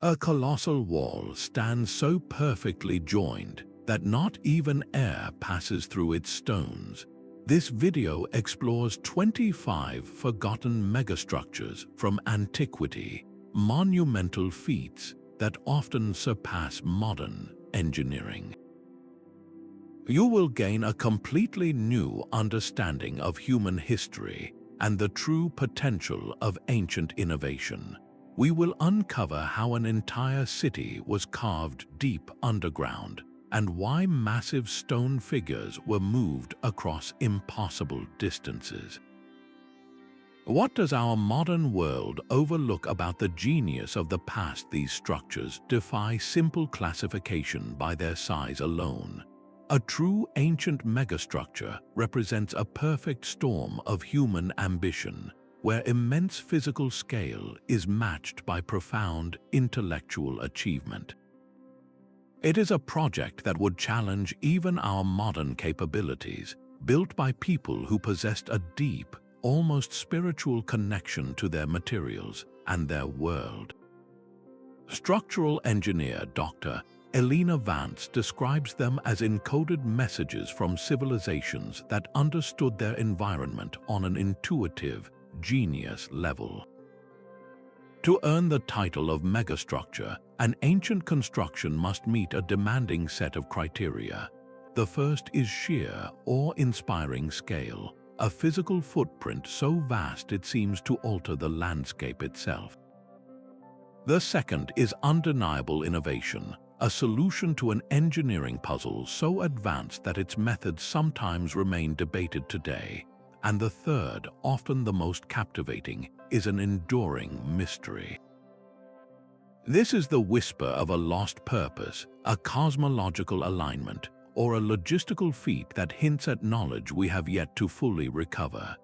A colossal wall stands so perfectly joined that not even air passes through its stones. This video explores 25 forgotten megastructures from Antiquity, monumental feats that often surpass modern engineering. You will gain a completely new understanding of human history and the true potential of ancient innovation. We will uncover how an entire city was carved deep underground and why massive stone figures were moved across impossible distances. What does our modern world overlook about the genius of the past? These structures defy simple classification by their size alone. A true ancient megastructure represents a perfect storm of human ambition, where immense physical scale is matched by profound intellectual achievement. It is a project that would challenge even our modern capabilities, built by people who possessed a deep, almost spiritual connection to their materials and their world. Structural engineer Dr. Elena Vance describes them as encoded messages from civilizations that understood their environment on an intuitive, genius level. To earn the title of megastructure, an ancient construction must meet a demanding set of criteria. The first is sheer, awe-inspiring scale, a physical footprint so vast it seems to alter the landscape itself. The second is undeniable innovation, a solution to an engineering puzzle so advanced that its methods sometimes remain debated today. And the third, often the most captivating, is an enduring mystery. This is the whisper of a lost purpose, a cosmological alignment, or a logistical feat that hints at knowledge we have yet to fully recover.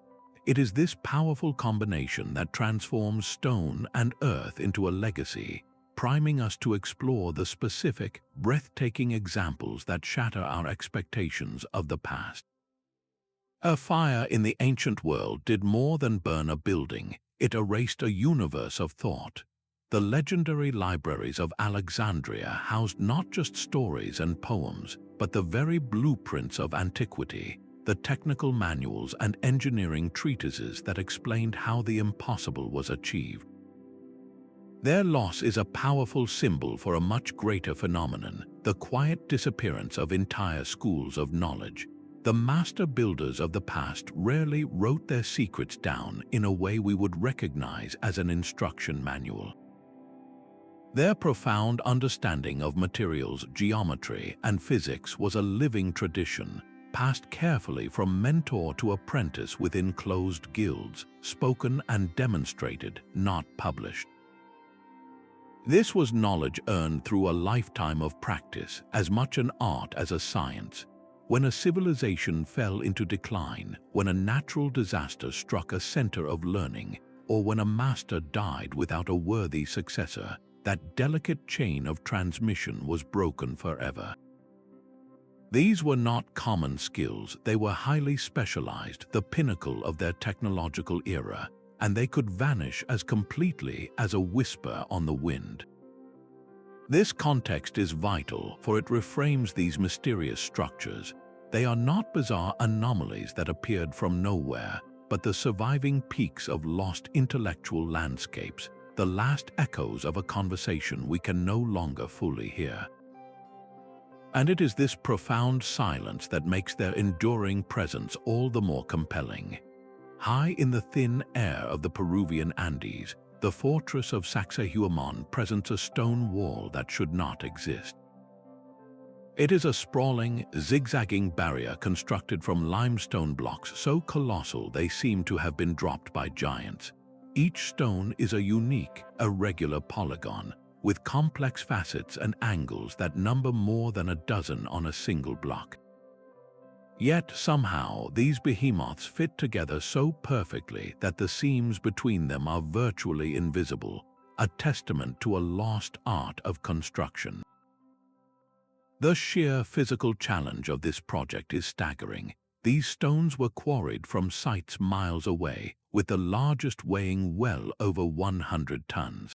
It is this powerful combination that transforms stone and earth into a legacy, priming us to explore the specific, breathtaking examples that shatter our expectations of the past. A fire in the ancient world did more than burn a building, it erased a universe of thought. The legendary libraries of Alexandria housed not just stories and poems, but the very blueprints of antiquity, the technical manuals and engineering treatises that explained how the impossible was achieved. Their loss is a powerful symbol for a much greater phenomenon, the quiet disappearance of entire schools of knowledge. The master builders of the past rarely wrote their secrets down in a way we would recognize as an instruction manual. Their profound understanding of materials, geometry, and physics was a living tradition, passed carefully from mentor to apprentice within closed guilds, spoken and demonstrated, not published. This was knowledge earned through a lifetime of practice, as much an art as a science. When a civilization fell into decline, when a natural disaster struck a center of learning, or when a master died without a worthy successor, that delicate chain of transmission was broken forever. These were not common skills, they were highly specialized, the pinnacle of their technological era, and they could vanish as completely as a whisper on the wind. This context is vital, for it reframes these mysterious structures. They are not bizarre anomalies that appeared from nowhere, but the surviving peaks of lost intellectual landscapes, the last echoes of a conversation we can no longer fully hear. And it is this profound silence that makes their enduring presence all the more compelling. High in the thin air of the Peruvian Andes, the fortress of Sacsayhuamán presents a stone wall that should not exist. It is a sprawling, zigzagging barrier constructed from limestone blocks so colossal they seem to have been dropped by giants. Each stone is a unique, irregular polygon, with complex facets and angles that number more than a dozen on a single block. Yet somehow these behemoths fit together so perfectly that the seams between them are virtually invisible, a testament to a lost art of construction. The sheer physical challenge of this project is staggering. These stones were quarried from sites miles away, with the largest weighing well over 100 tons.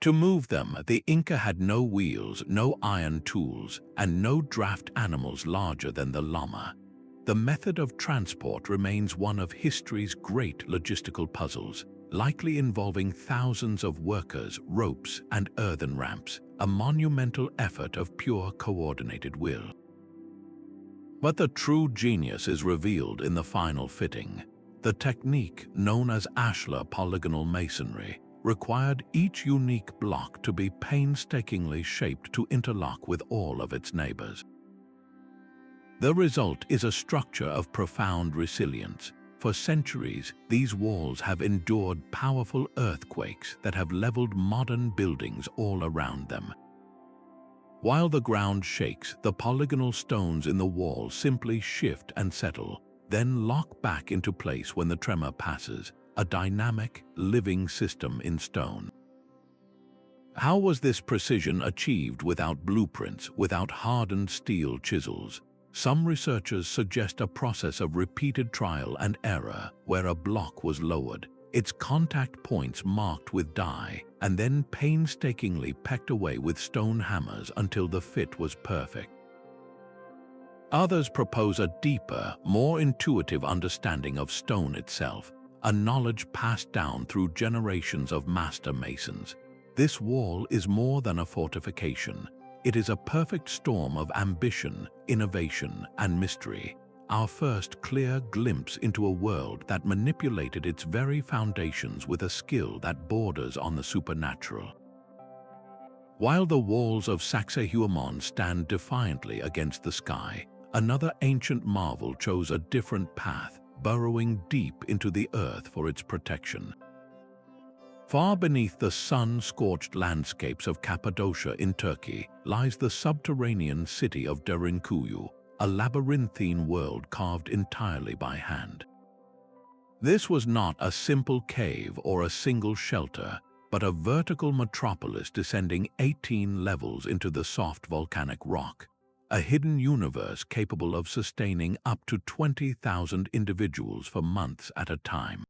To move them, the Inca had no wheels, no iron tools, and no draft animals larger than the llama. The method of transport remains one of history's great logistical puzzles, likely involving thousands of workers, ropes, and earthen ramps, a monumental effort of pure coordinated will. But the true genius is revealed in the final fitting. The technique, known as ashlar polygonal masonry, required each unique block to be painstakingly shaped to interlock with all of its neighbors. The result is a structure of profound resilience. For centuries, these walls have endured powerful earthquakes that have leveled modern buildings all around them. While the ground shakes, the polygonal stones in the wall simply shift and settle, then lock back into place when the tremor passes, a dynamic, living system in stone. How was this precision achieved without blueprints, without hardened steel chisels? Some researchers suggest a process of repeated trial and error, where a block was lowered, its contact points marked with dye, and then painstakingly pecked away with stone hammers until the fit was perfect. Others propose a deeper, more intuitive understanding of stone itself, a knowledge passed down through generations of master masons. This wall is more than a fortification. It is a perfect storm of ambition, innovation, and mystery, our first clear glimpse into a world that manipulated its very foundations with a skill that borders on the supernatural. While the walls of Sacsayhuamán stand defiantly against the sky, another ancient marvel chose a different path, burrowing deep into the earth for its protection. Far beneath the sun-scorched landscapes of Cappadocia in Turkey lies the subterranean city of Derinkuyu, a labyrinthine world carved entirely by hand. This was not a simple cave or a single shelter, but a vertical metropolis descending 18 levels into the soft volcanic rock, a hidden universe capable of sustaining up to 20,000 individuals for months at a time.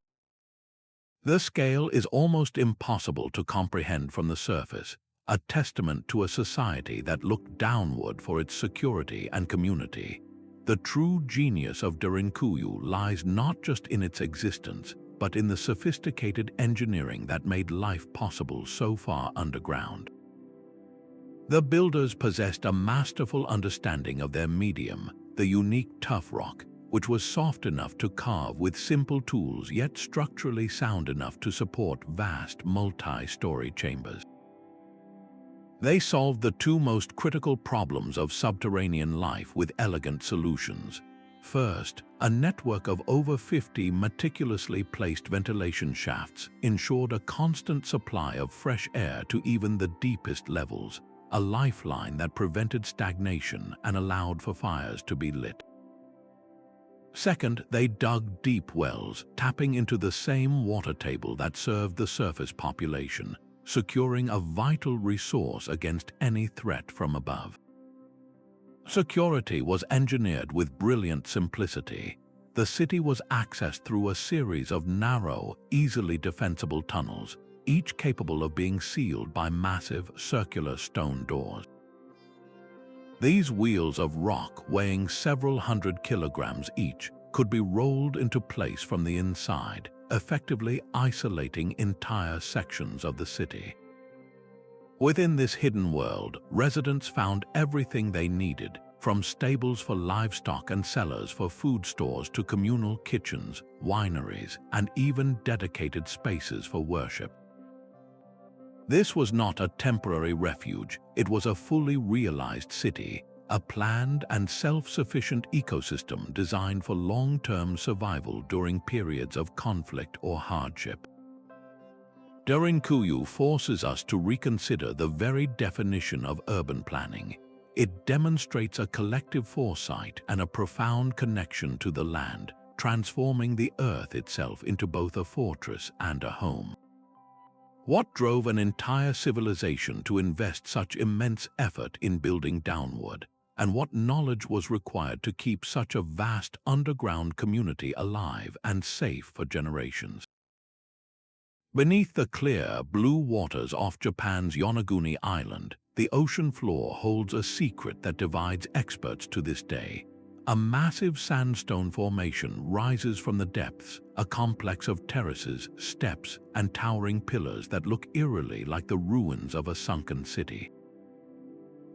The scale is almost impossible to comprehend from the surface, a testament to a society that looked downward for its security and community. The true genius of Derinkuyu lies not just in its existence, but in the sophisticated engineering that made life possible so far underground. The builders possessed a masterful understanding of their medium, the unique tuff rock, which was soft enough to carve with simple tools yet structurally sound enough to support vast multi-story chambers. They solved the two most critical problems of subterranean life with elegant solutions. First, a network of over 50 meticulously placed ventilation shafts ensured a constant supply of fresh air to even the deepest levels, a lifeline that prevented stagnation and allowed for fires to be lit. Second, they dug deep wells, tapping into the same water table that served the surface population, securing a vital resource against any threat from above. Security was engineered with brilliant simplicity. The city was accessed through a series of narrow, easily defensible tunnels, each capable of being sealed by massive, circular stone doors. These wheels of rock, weighing several hundred kilograms each, could be rolled into place from the inside, effectively isolating entire sections of the city. Within this hidden world, residents found everything they needed, from stables for livestock and cellars for food stores to communal kitchens, wineries, and even dedicated spaces for worship. This was not a temporary refuge, it was a fully realized city, a planned and self-sufficient ecosystem designed for long-term survival during periods of conflict or hardship. Derinkuyu forces us to reconsider the very definition of urban planning. It demonstrates a collective foresight and a profound connection to the land, transforming the earth itself into both a fortress and a home. What drove an entire civilization to invest such immense effort in building downward, and what knowledge was required to keep such a vast underground community alive and safe for generations? Beneath the clear, blue waters off Japan's Yonaguni Island, the ocean floor holds a secret that divides experts to this day. A massive sandstone formation rises from the depths, a complex of terraces, steps, and towering pillars that look eerily like the ruins of a sunken city.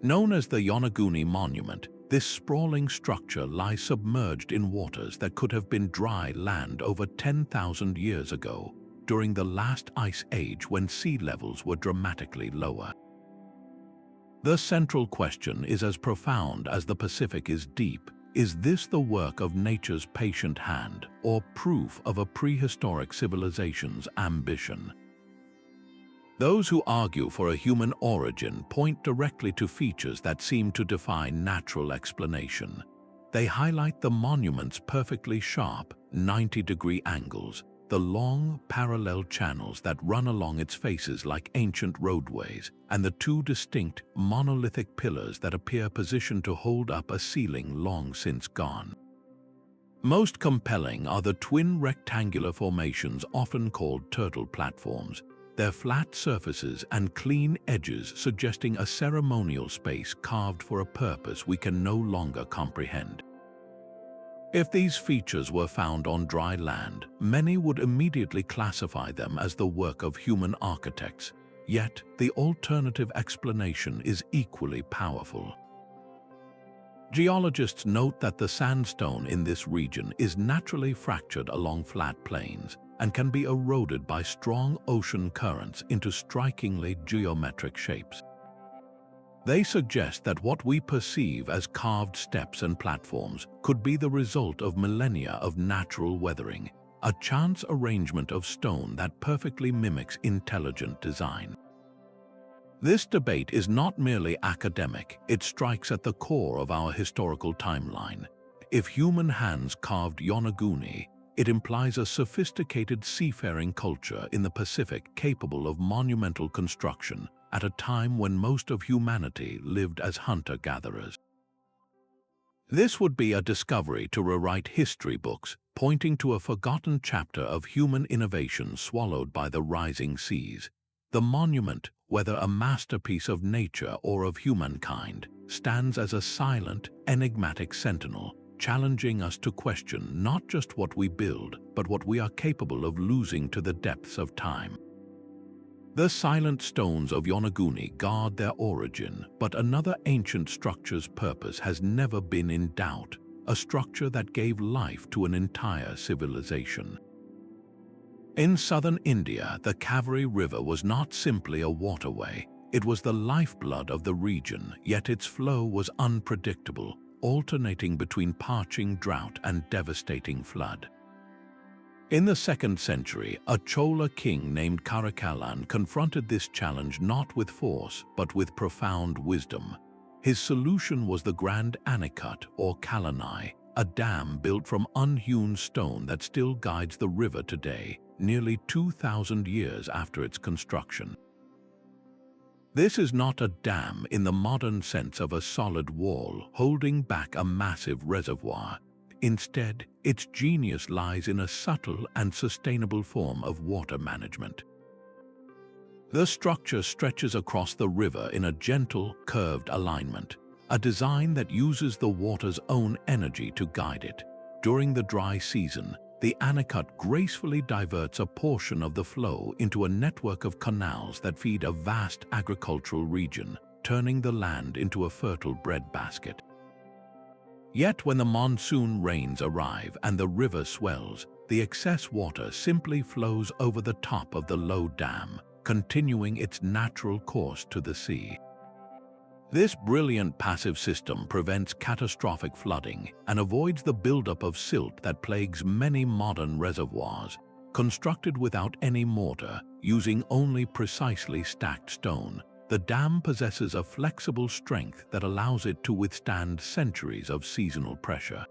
Known as the Yonaguni Monument, this sprawling structure lies submerged in waters that could have been dry land over 10,000 years ago, during the last ice age when sea levels were dramatically lower. The central question is as profound as the Pacific is deep. Is this the work of nature's patient hand, or proof of a prehistoric civilization's ambition? Those who argue for a human origin point directly to features that seem to defy natural explanation. They highlight the monument's perfectly sharp, 90-degree angles, the long, parallel channels that run along its faces like ancient roadways, and the two distinct, monolithic pillars that appear positioned to hold up a ceiling long since gone. Most compelling are the twin rectangular formations often called turtle platforms, their flat surfaces and clean edges suggesting a ceremonial space carved for a purpose we can no longer comprehend. If these features were found on dry land, many would immediately classify them as the work of human architects, yet the alternative explanation is equally powerful. Geologists note that the sandstone in this region is naturally fractured along flat plains and can be eroded by strong ocean currents into strikingly geometric shapes. They suggest that what we perceive as carved steps and platforms could be the result of millennia of natural weathering, a chance arrangement of stone that perfectly mimics intelligent design. This debate is not merely academic, it strikes at the core of our historical timeline. If human hands carved Yonaguni, it implies a sophisticated seafaring culture in the Pacific capable of monumental construction at a time when most of humanity lived as hunter-gatherers. This would be a discovery to rewrite history books, pointing to a forgotten chapter of human innovation swallowed by the rising seas. The monument, whether a masterpiece of nature or of humankind, stands as a silent, enigmatic sentinel, challenging us to question not just what we build, but what we are capable of losing to the depths of time. The silent stones of Yonaguni guard their origin, but another ancient structure's purpose has never been in doubt, a structure that gave life to an entire civilization. In southern India, the Kaveri River was not simply a waterway. It was the lifeblood of the region, yet its flow was unpredictable, alternating between parching drought and devastating flood. In the 2nd century, a Chola king named Karakalan confronted this challenge not with force, but with profound wisdom. His solution was the Grand Anicut, or Kalanai, a dam built from unhewn stone that still guides the river today, nearly 2,000 years after its construction. This is not a dam in the modern sense of a solid wall holding back a massive reservoir. Instead, its genius lies in a subtle and sustainable form of water management. The structure stretches across the river in a gentle, curved alignment, a design that uses the water's own energy to guide it. During the dry season, the Anicut gracefully diverts a portion of the flow into a network of canals that feed a vast agricultural region, turning the land into a fertile breadbasket. Yet when the monsoon rains arrive and the river swells, the excess water simply flows over the top of the low dam, continuing its natural course to the sea. This brilliant passive system prevents catastrophic flooding and avoids the buildup of silt that plagues many modern reservoirs. Constructed without any mortar, using only precisely stacked stone, the dam possesses a flexible strength that allows it to withstand centuries of seasonal pressure.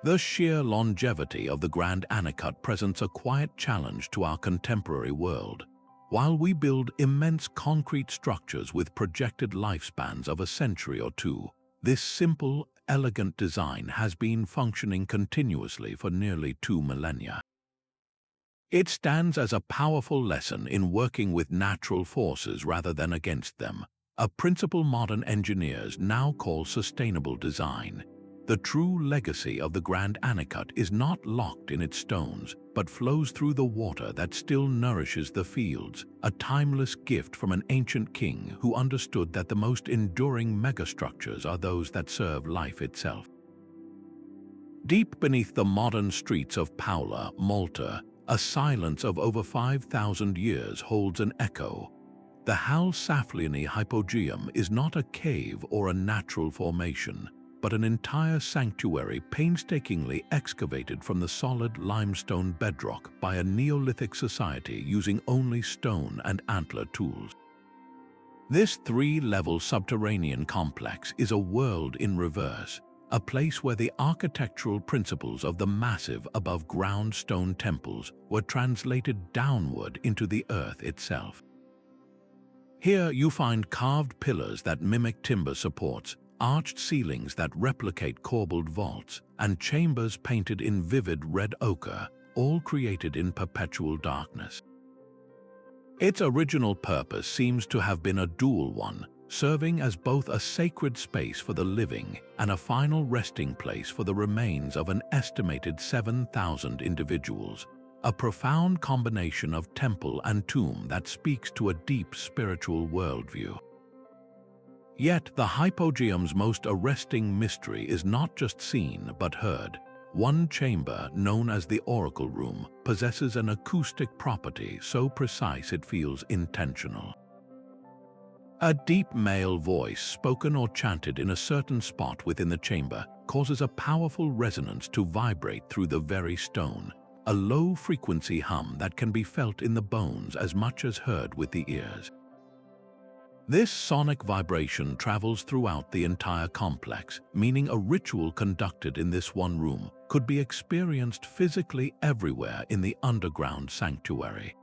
The sheer longevity of the Grand Anicut presents a quiet challenge to our contemporary world. While we build immense concrete structures with projected lifespans of a century or two, this simple, elegant design has been functioning continuously for nearly 2 millennia. It stands as a powerful lesson in working with natural forces rather than against them, a principle modern engineers now call sustainable design. The true legacy of the Grand Anicut is not locked in its stones, but flows through the water that still nourishes the fields, a timeless gift from an ancient king who understood that the most enduring megastructures are those that serve life itself. Deep beneath the modern streets of Paula, Malta, a silence of over 5,000 years holds an echo. The Ħal Saflieni Hypogeum is not a cave or a natural formation, but an entire sanctuary painstakingly excavated from the solid limestone bedrock by a Neolithic society using only stone and antler tools. This three-level subterranean complex is a world in reverse, a place where the architectural principles of the massive above-ground stone temples were translated downward into the earth itself. Here you find carved pillars that mimic timber supports, arched ceilings that replicate corbelled vaults, and chambers painted in vivid red ochre, all created in perpetual darkness. Its original purpose seems to have been a dual one, serving as both a sacred space for the living and a final resting place for the remains of an estimated 7,000 individuals, a profound combination of temple and tomb that speaks to a deep spiritual worldview. Yet the hypogeum's most arresting mystery is not just seen but heard. One chamber, known as the Oracle Room, possesses an acoustic property so precise it feels intentional. A deep male voice, spoken or chanted in a certain spot within the chamber, causes a powerful resonance to vibrate through the very stone, a low-frequency hum that can be felt in the bones as much as heard with the ears. This sonic vibration travels throughout the entire complex, meaning a ritual conducted in this one room could be experienced physically everywhere in the underground sanctuary.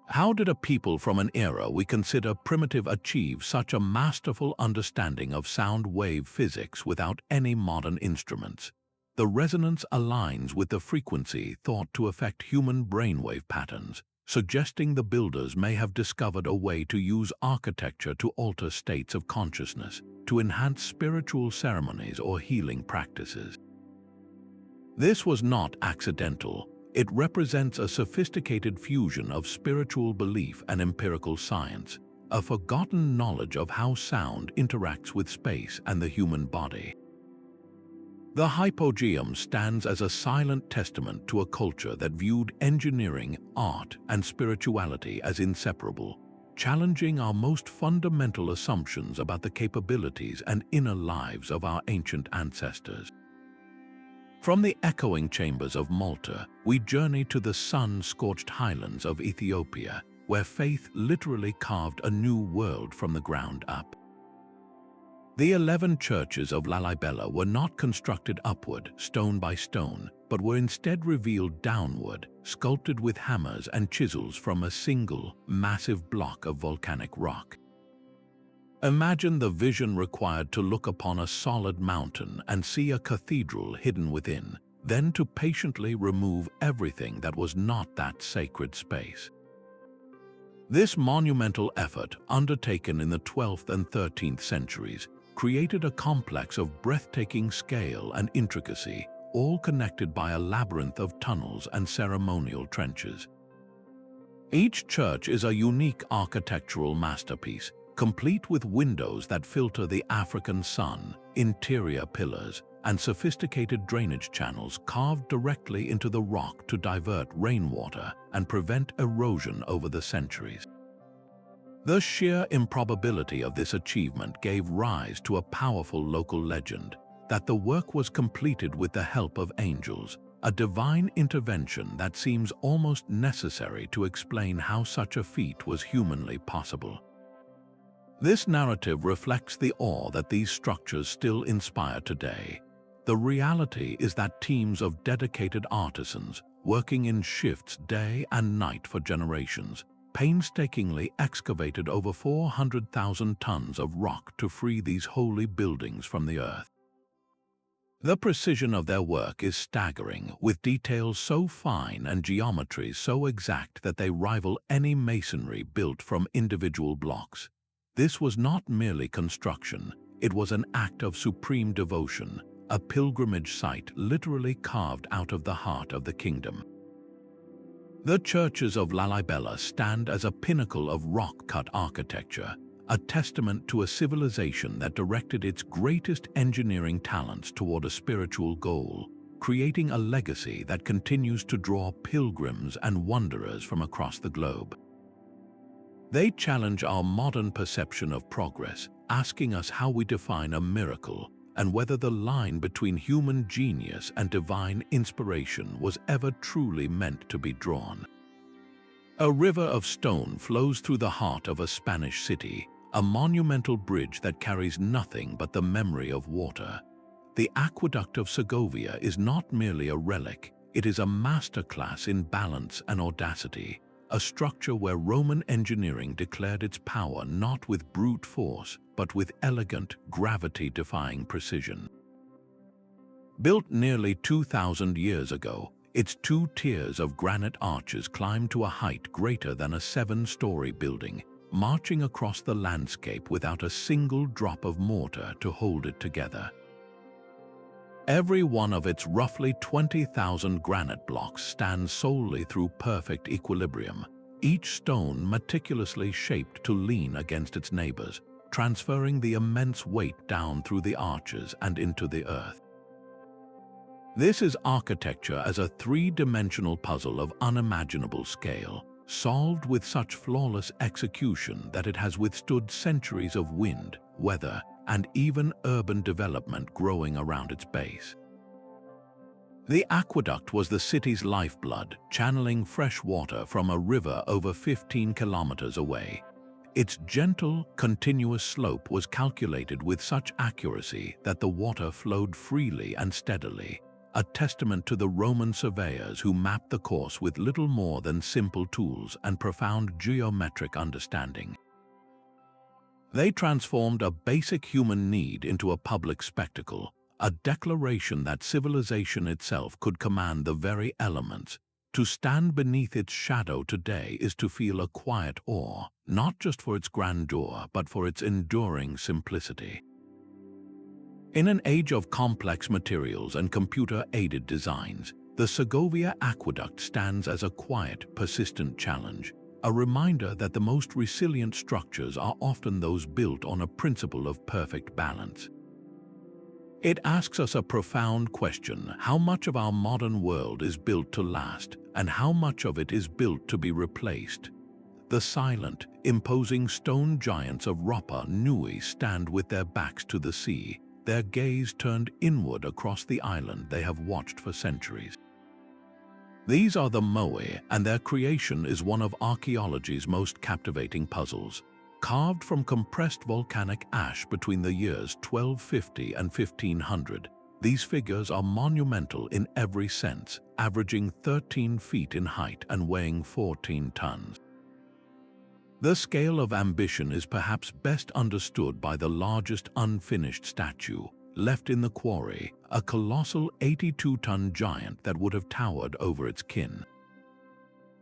How did a people from an era we consider primitive achieve such a masterful understanding of sound wave physics without any modern instruments? The resonance aligns with the frequency thought to affect human brainwave patterns, suggesting the builders may have discovered a way to use architecture to alter states of consciousness, to enhance spiritual ceremonies or healing practices. This was not accidental. It represents a sophisticated fusion of spiritual belief and empirical science, a forgotten knowledge of how sound interacts with space and the human body. The hypogeum stands as a silent testament to a culture that viewed engineering, art, and spirituality as inseparable, challenging our most fundamental assumptions about the capabilities and inner lives of our ancient ancestors. From the echoing chambers of Malta, we journey to the sun-scorched highlands of Ethiopia, where faith literally carved a new world from the ground up. The 11 churches of Lalibela were not constructed upward, stone by stone, but were instead revealed downward, sculpted with hammers and chisels from a single, massive block of volcanic rock. Imagine the vision required to look upon a solid mountain and see a cathedral hidden within, then to patiently remove everything that was not that sacred space. This monumental effort, undertaken in the 12th and 13th centuries, created a complex of breathtaking scale and intricacy, all connected by a labyrinth of tunnels and ceremonial trenches. Each church is a unique architectural masterpiece, complete with windows that filter the African sun, interior pillars, and sophisticated drainage channels carved directly into the rock to divert rainwater and prevent erosion over the centuries. The sheer improbability of this achievement gave rise to a powerful local legend that the work was completed with the help of angels, a divine intervention that seems almost necessary to explain how such a feat was humanly possible. This narrative reflects the awe that these structures still inspire today. The reality is that teams of dedicated artisans, working in shifts day and night for generations, painstakingly excavated over 400,000 tons of rock to free these holy buildings from the earth. The precision of their work is staggering, with details so fine and geometries so exact that they rival any masonry built from individual blocks. This was not merely construction, it was an act of supreme devotion, a pilgrimage site literally carved out of the heart of the kingdom. The churches of Lalibela stand as a pinnacle of rock-cut architecture, a testament to a civilization that directed its greatest engineering talents toward a spiritual goal, creating a legacy that continues to draw pilgrims and wanderers from across the globe. They challenge our modern perception of progress, asking us how we define a miracle and whether the line between human genius and divine inspiration was ever truly meant to be drawn. A river of stone flows through the heart of a Spanish city, a monumental bridge that carries nothing but the memory of water. The Aqueduct of Segovia is not merely a relic, it is a masterclass in balance and audacity, a structure where Roman engineering declared its power not with brute force, but with elegant, gravity-defying precision. Built nearly 2,000 years ago, its 2 tiers of granite arches climb to a height greater than a 7-story building, marching across the landscape without a single drop of mortar to hold it together. Every one of its roughly 20,000 granite blocks stands solely through perfect equilibrium, each stone meticulously shaped to lean against its neighbors, transferring the immense weight down through the arches and into the earth. This is architecture as a 3-dimensional puzzle of unimaginable scale, solved with such flawless execution that it has withstood centuries of wind, weather, and even urban development growing around its base. The aqueduct was the city's lifeblood, channeling fresh water from a river over 15 kilometers away. Its gentle, continuous slope was calculated with such accuracy that the water flowed freely and steadily, a testament to the Roman surveyors who mapped the course with little more than simple tools and profound geometric understanding. They transformed a basic human need into a public spectacle, a declaration that civilization itself could command the very elements. To stand beneath its shadow today is to feel a quiet awe, not just for its grandeur, but for its enduring simplicity. In an age of complex materials and computer-aided designs, the Segovia Aqueduct stands as a quiet, persistent challenge, a reminder that the most resilient structures are often those built on a principle of perfect balance. It asks us a profound question: how much of our modern world is built to last, and how much of it is built to be replaced? The silent, imposing stone giants of Rapa Nui stand with their backs to the sea, their gaze turned inward across the island they have watched for centuries. These are the Moai, and their creation is one of archaeology's most captivating puzzles. Carved from compressed volcanic ash between the years 1250 and 1500, these figures are monumental in every sense, averaging 13 feet in height and weighing 14 tons. The scale of ambition is perhaps best understood by the largest unfinished statue, left in the quarry, a colossal 82-ton giant that would have towered over its kin.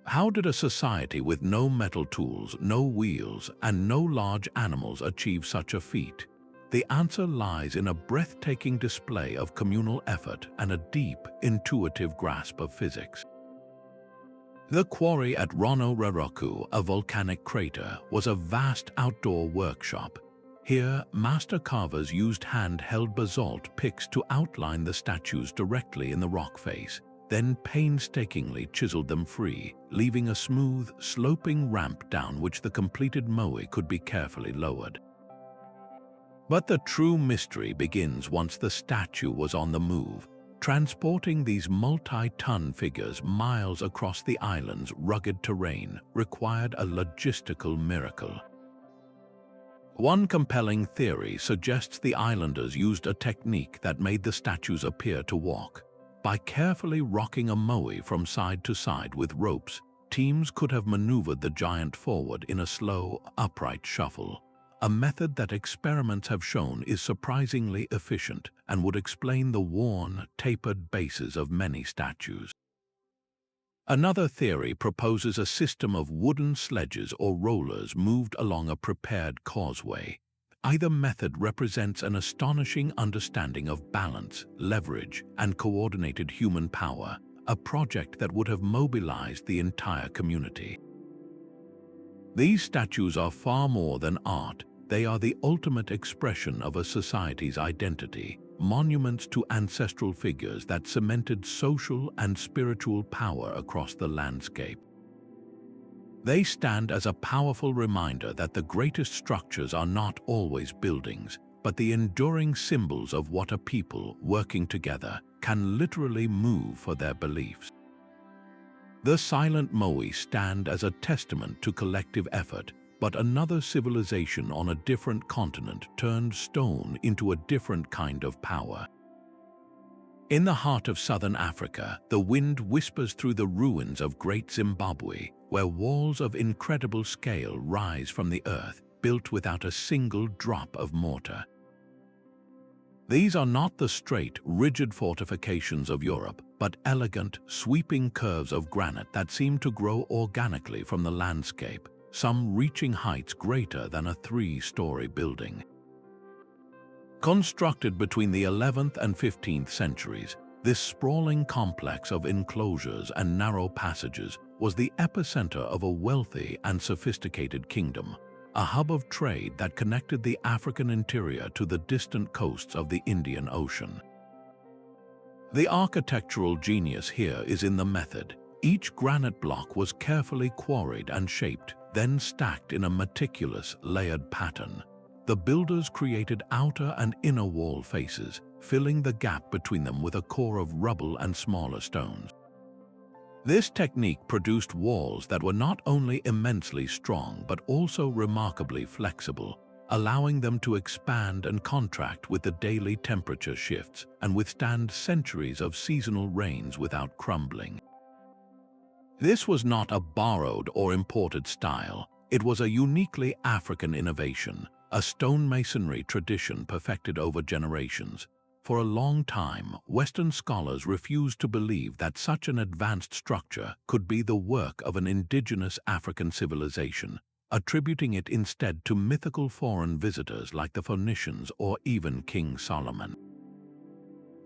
How did a society with no metal tools, no wheels, and no large animals achieve such a feat? The answer lies in a breathtaking display of communal effort and a deep, intuitive grasp of physics. The quarry at Ronoroku, a volcanic crater, was a vast outdoor workshop. Here, master carvers used hand-held basalt picks to outline the statues directly in the rock face, then painstakingly chiseled them free, leaving a smooth, sloping ramp down which the completed moai could be carefully lowered. But the true mystery begins once the statue was on the move. Transporting these multi-ton figures miles across the island's rugged terrain required a logistical miracle. One compelling theory suggests the islanders used a technique that made the statues appear to walk. By carefully rocking a moai from side to side with ropes, teams could have maneuvered the giant forward in a slow, upright shuffle. a method that experiments have shown is surprisingly efficient and would explain the worn, tapered bases of many statues. Another theory proposes a system of wooden sledges or rollers moved along a prepared causeway. Either method represents an astonishing understanding of balance, leverage, and coordinated human power, a project that would have mobilized the entire community. These statues are far more than art. They are the ultimate expression of a society's identity, monuments to ancestral figures that cemented social and spiritual power across the landscape. They stand as a powerful reminder that the greatest structures are not always buildings, but the enduring symbols of what a people, working together, can literally move for their beliefs. The silent Moai stand as a testament to collective effort, but another civilization on a different continent turned stone into a different kind of power. In the heart of southern Africa, the wind whispers through the ruins of Great Zimbabwe, where walls of incredible scale rise from the earth, built without a single drop of mortar. These are not the straight, rigid fortifications of Europe, but elegant, sweeping curves of granite that seem to grow organically from the landscape, some reaching heights greater than a 3-story building. Constructed between the 11th and 15th centuries, this sprawling complex of enclosures and narrow passages was the epicenter of a wealthy and sophisticated kingdom, a hub of trade that connected the African interior to the distant coasts of the Indian Ocean. The architectural genius here is in the method. Each granite block was carefully quarried and shaped, then stacked in a meticulous, layered pattern. The builders created outer and inner wall faces, filling the gap between them with a core of rubble and smaller stones. This technique produced walls that were not only immensely strong but also remarkably flexible, allowing them to expand and contract with the daily temperature shifts and withstand centuries of seasonal rains without crumbling. This was not a borrowed or imported style. It was a uniquely African innovation, a stonemasonry tradition perfected over generations. For a long time, Western scholars refused to believe that such an advanced structure could be the work of an indigenous African civilization, attributing it instead to mythical foreign visitors like the Phoenicians or even King Solomon.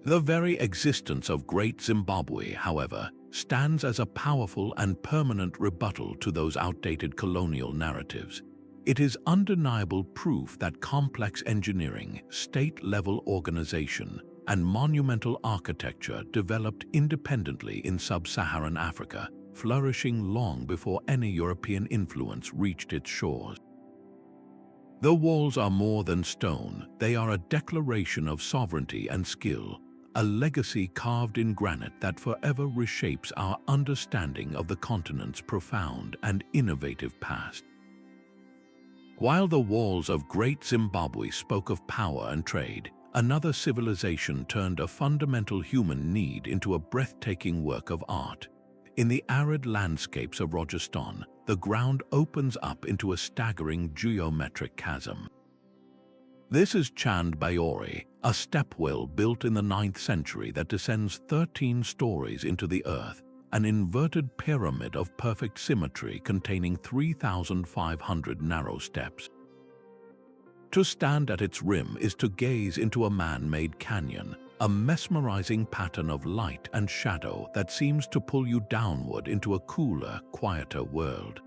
The very existence of Great Zimbabwe, however, stands as a powerful and permanent rebuttal to those outdated colonial narratives. It is undeniable proof that complex engineering, state-level organization, and monumental architecture developed independently in sub-Saharan Africa, flourishing long before any European influence reached its shores. The walls are more than stone. They are a declaration of sovereignty and skill, a legacy carved in granite that forever reshapes our understanding of the continent's profound and innovative past. While the walls of Great Zimbabwe spoke of power and trade, another civilization turned a fundamental human need into a breathtaking work of art. In the arid landscapes of Rajasthan, the ground opens up into a staggering geometric chasm. This is Chand Baori, a stepwell built in the 9th century that descends 13 stories into the earth, an inverted pyramid of perfect symmetry containing 3,500 narrow steps. To stand at its rim is to gaze into a man-made canyon, a mesmerizing pattern of light and shadow that seems to pull you downward into a cooler, quieter world.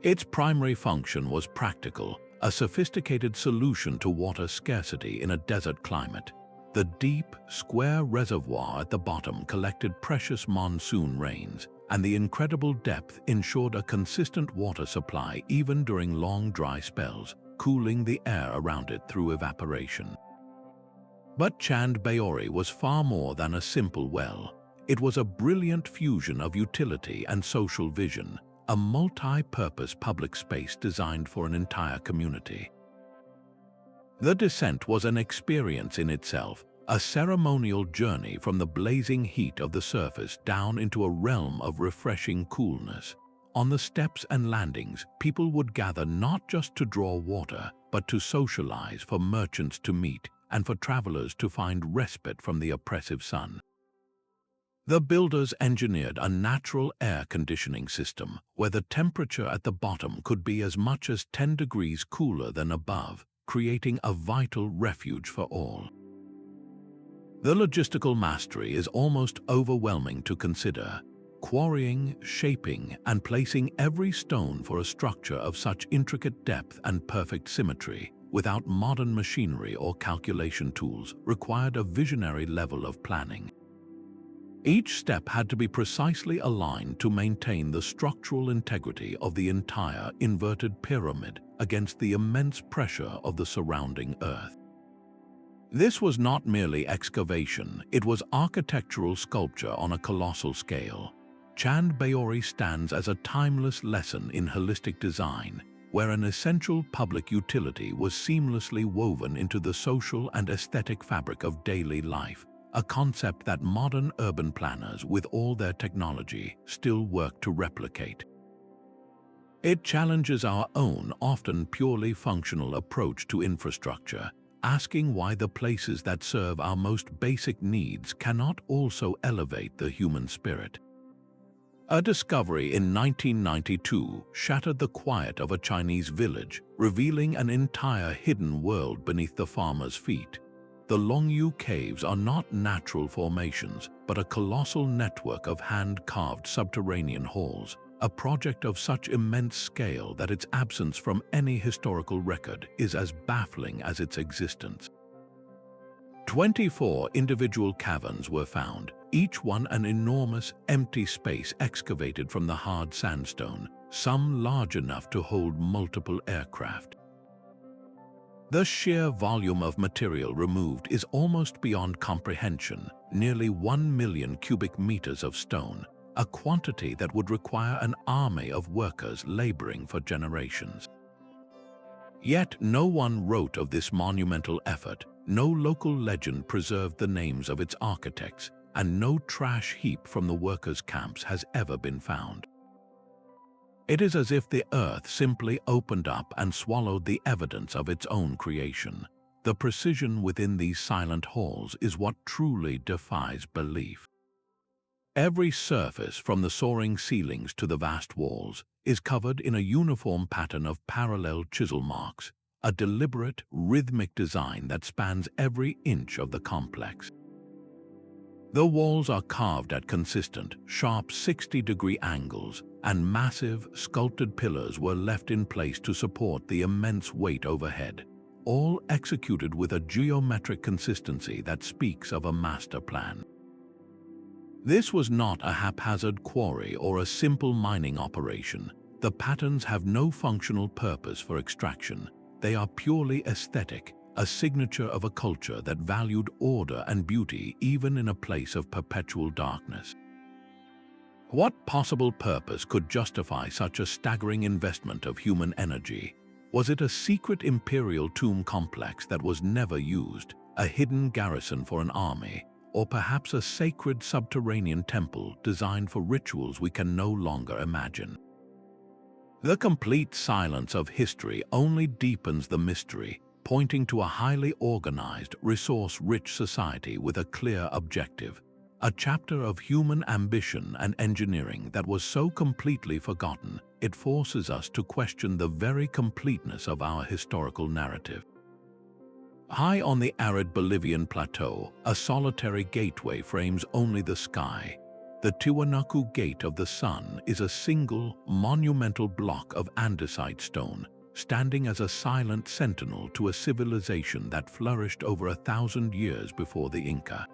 Its primary function was practical, a sophisticated solution to water scarcity in a desert climate. The deep, square reservoir at the bottom collected precious monsoon rains, and the incredible depth ensured a consistent water supply even during long dry spells, cooling the air around it through evaporation. But Chand Baori was far more than a simple well. It was a brilliant fusion of utility and social vision, a multi-purpose public space designed for an entire community. The descent was an experience in itself, a ceremonial journey from the blazing heat of the surface down into a realm of refreshing coolness. On the steps and landings, people would gather not just to draw water, but to socialize, for merchants to meet, and for travelers to find respite from the oppressive sun. The builders engineered a natural air conditioning system where the temperature at the bottom could be as much as 10 degrees cooler than above, creating a vital refuge for all. The logistical mastery is almost overwhelming to consider. Quarrying, shaping, and placing every stone for a structure of such intricate depth and perfect symmetry, without modern machinery or calculation tools, required a visionary level of planning. Each step had to be precisely aligned to maintain the structural integrity of the entire inverted pyramid against the immense pressure of the surrounding earth. This was not merely excavation, it was architectural sculpture on a colossal scale. Chand Baori stands as a timeless lesson in holistic design, where an essential public utility was seamlessly woven into the social and aesthetic fabric of daily life, a concept that modern urban planners, with all their technology, still work to replicate. It challenges our own, often purely functional approach to infrastructure, asking why the places that serve our most basic needs cannot also elevate the human spirit. A discovery in 1992 shattered the quiet of a Chinese village, revealing an entire hidden world beneath the farmers' feet. The Longyou Caves are not natural formations, but a colossal network of hand-carved subterranean halls, a project of such immense scale that its absence from any historical record is as baffling as its existence. 24 individual caverns were found, each one an enormous, empty space excavated from the hard sandstone, some large enough to hold multiple aircraft. The sheer volume of material removed is almost beyond comprehension, nearly 1 million cubic meters of stone, a quantity that would require an army of workers laboring for generations. Yet no one wrote of this monumental effort, no local legend preserved the names of its architects, and no trash heap from the workers' camps has ever been found. It is as if the earth simply opened up and swallowed the evidence of its own creation. The precision within these silent halls is what truly defies belief. Every surface, from the soaring ceilings to the vast walls, is covered in a uniform pattern of parallel chisel marks, a deliberate, rhythmic design that spans every inch of the complex. The walls are carved at consistent, sharp 60-degree angles, and massive, sculpted pillars were left in place to support the immense weight overhead, all executed with a geometric consistency that speaks of a master plan. This was not a haphazard quarry or a simple mining operation. The patterns have no functional purpose for extraction. They are purely aesthetic, a signature of a culture that valued order and beauty even in a place of perpetual darkness. What possible purpose could justify such a staggering investment of human energy? Was it a secret imperial tomb complex that was never used, a hidden garrison for an army, or perhaps a sacred subterranean temple designed for rituals we can no longer imagine? The complete silence of history only deepens the mystery, pointing to a highly organized, resource-rich society with a clear objective, a chapter of human ambition and engineering that was so completely forgotten, it forces us to question the very completeness of our historical narrative. High on the arid Bolivian plateau, a solitary gateway frames only the sky. The Tiwanaku Gate of the Sun is a single, monumental block of andesite stone, standing as a silent sentinel to a civilization that flourished over 1,000 years before the Inca.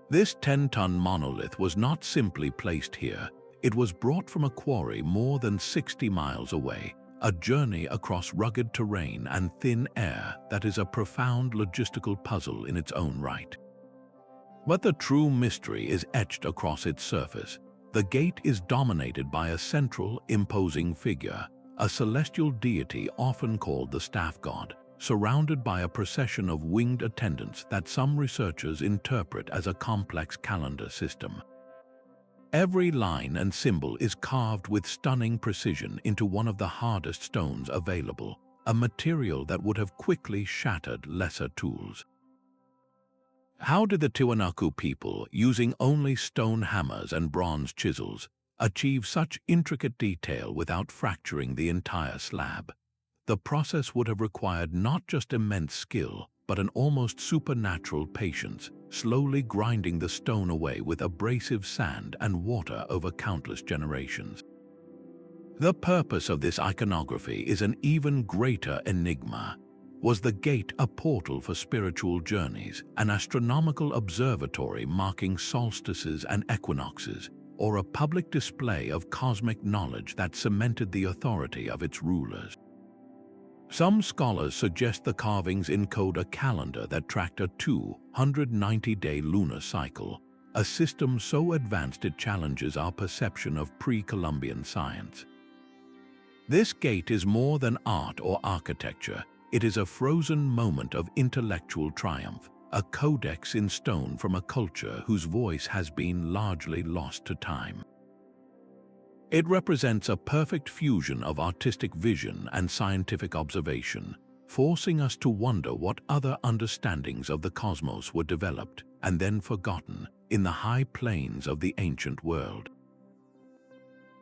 This 10-ton monolith was not simply placed here, it was brought from a quarry more than 60 miles away, a journey across rugged terrain and thin air that is a profound logistical puzzle in its own right. But the true mystery is etched across its surface. The gate is dominated by a central, imposing figure, a celestial deity often called the staff god, surrounded by a procession of winged attendants that some researchers interpret as a complex calendar system. Every line and symbol is carved with stunning precision into one of the hardest stones available, a material that would have quickly shattered lesser tools. How did the Tiwanaku people, using only stone hammers and bronze chisels, achieve such intricate detail without fracturing the entire slab? The process would have required not just immense skill, but an almost supernatural patience, slowly grinding the stone away with abrasive sand and water over countless generations. The purpose of this iconography is an even greater enigma. Was the gate a portal for spiritual journeys, an astronomical observatory marking solstices and equinoxes, or a public display of cosmic knowledge that cemented the authority of its rulers? Some scholars suggest the carvings encode a calendar that tracked a 290-day lunar cycle, a system so advanced it challenges our perception of pre-Columbian science. This gate is more than art or architecture. It is a frozen moment of intellectual triumph, a codex in stone from a culture whose voice has been largely lost to time. It represents a perfect fusion of artistic vision and scientific observation, forcing us to wonder what other understandings of the cosmos were developed and then forgotten in the high plains of the ancient world.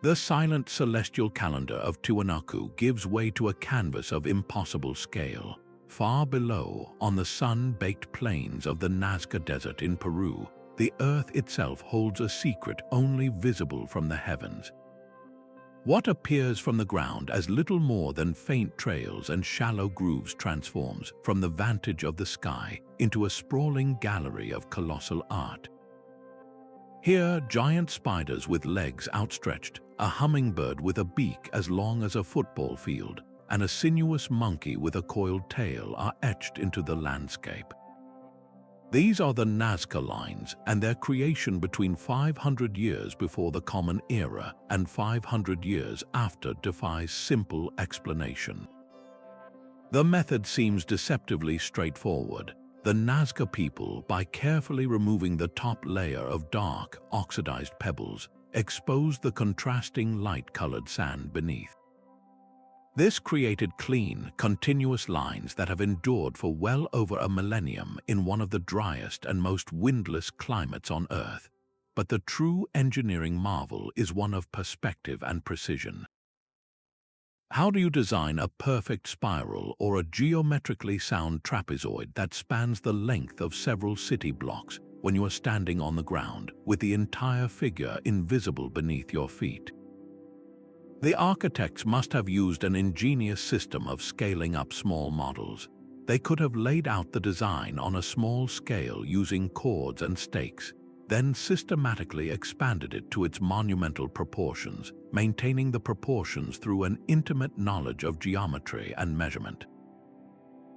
The silent celestial calendar of Tiwanaku gives way to a canvas of impossible scale. Far below, on the sun-baked plains of the Nazca Desert in Peru, the earth itself holds a secret only visible from the heavens. What appears from the ground as little more than faint trails and shallow grooves transforms, from the vantage of the sky, into a sprawling gallery of colossal art. Here, giant spiders with legs outstretched, a hummingbird with a beak as long as a football field, and a sinuous monkey with a coiled tail are etched into the landscape. These are the Nazca Lines, and their creation between 500 years before the Common Era and 500 years after defies simple explanation. The method seems deceptively straightforward. The Nazca people, by carefully removing the top layer of dark, oxidized pebbles, exposed the contrasting light-colored sand beneath. This created clean, continuous lines that have endured for well over a millennium in one of the driest and most windless climates on Earth. But the true engineering marvel is one of perspective and precision. How do you design a perfect spiral or a geometrically sound trapezoid that spans the length of several city blocks when you are standing on the ground, with the entire figure invisible beneath your feet? The architects must have used an ingenious system of scaling up small models. They could have laid out the design on a small scale using cords and stakes, then systematically expanded it to its monumental proportions, maintaining the proportions through an intimate knowledge of geometry and measurement.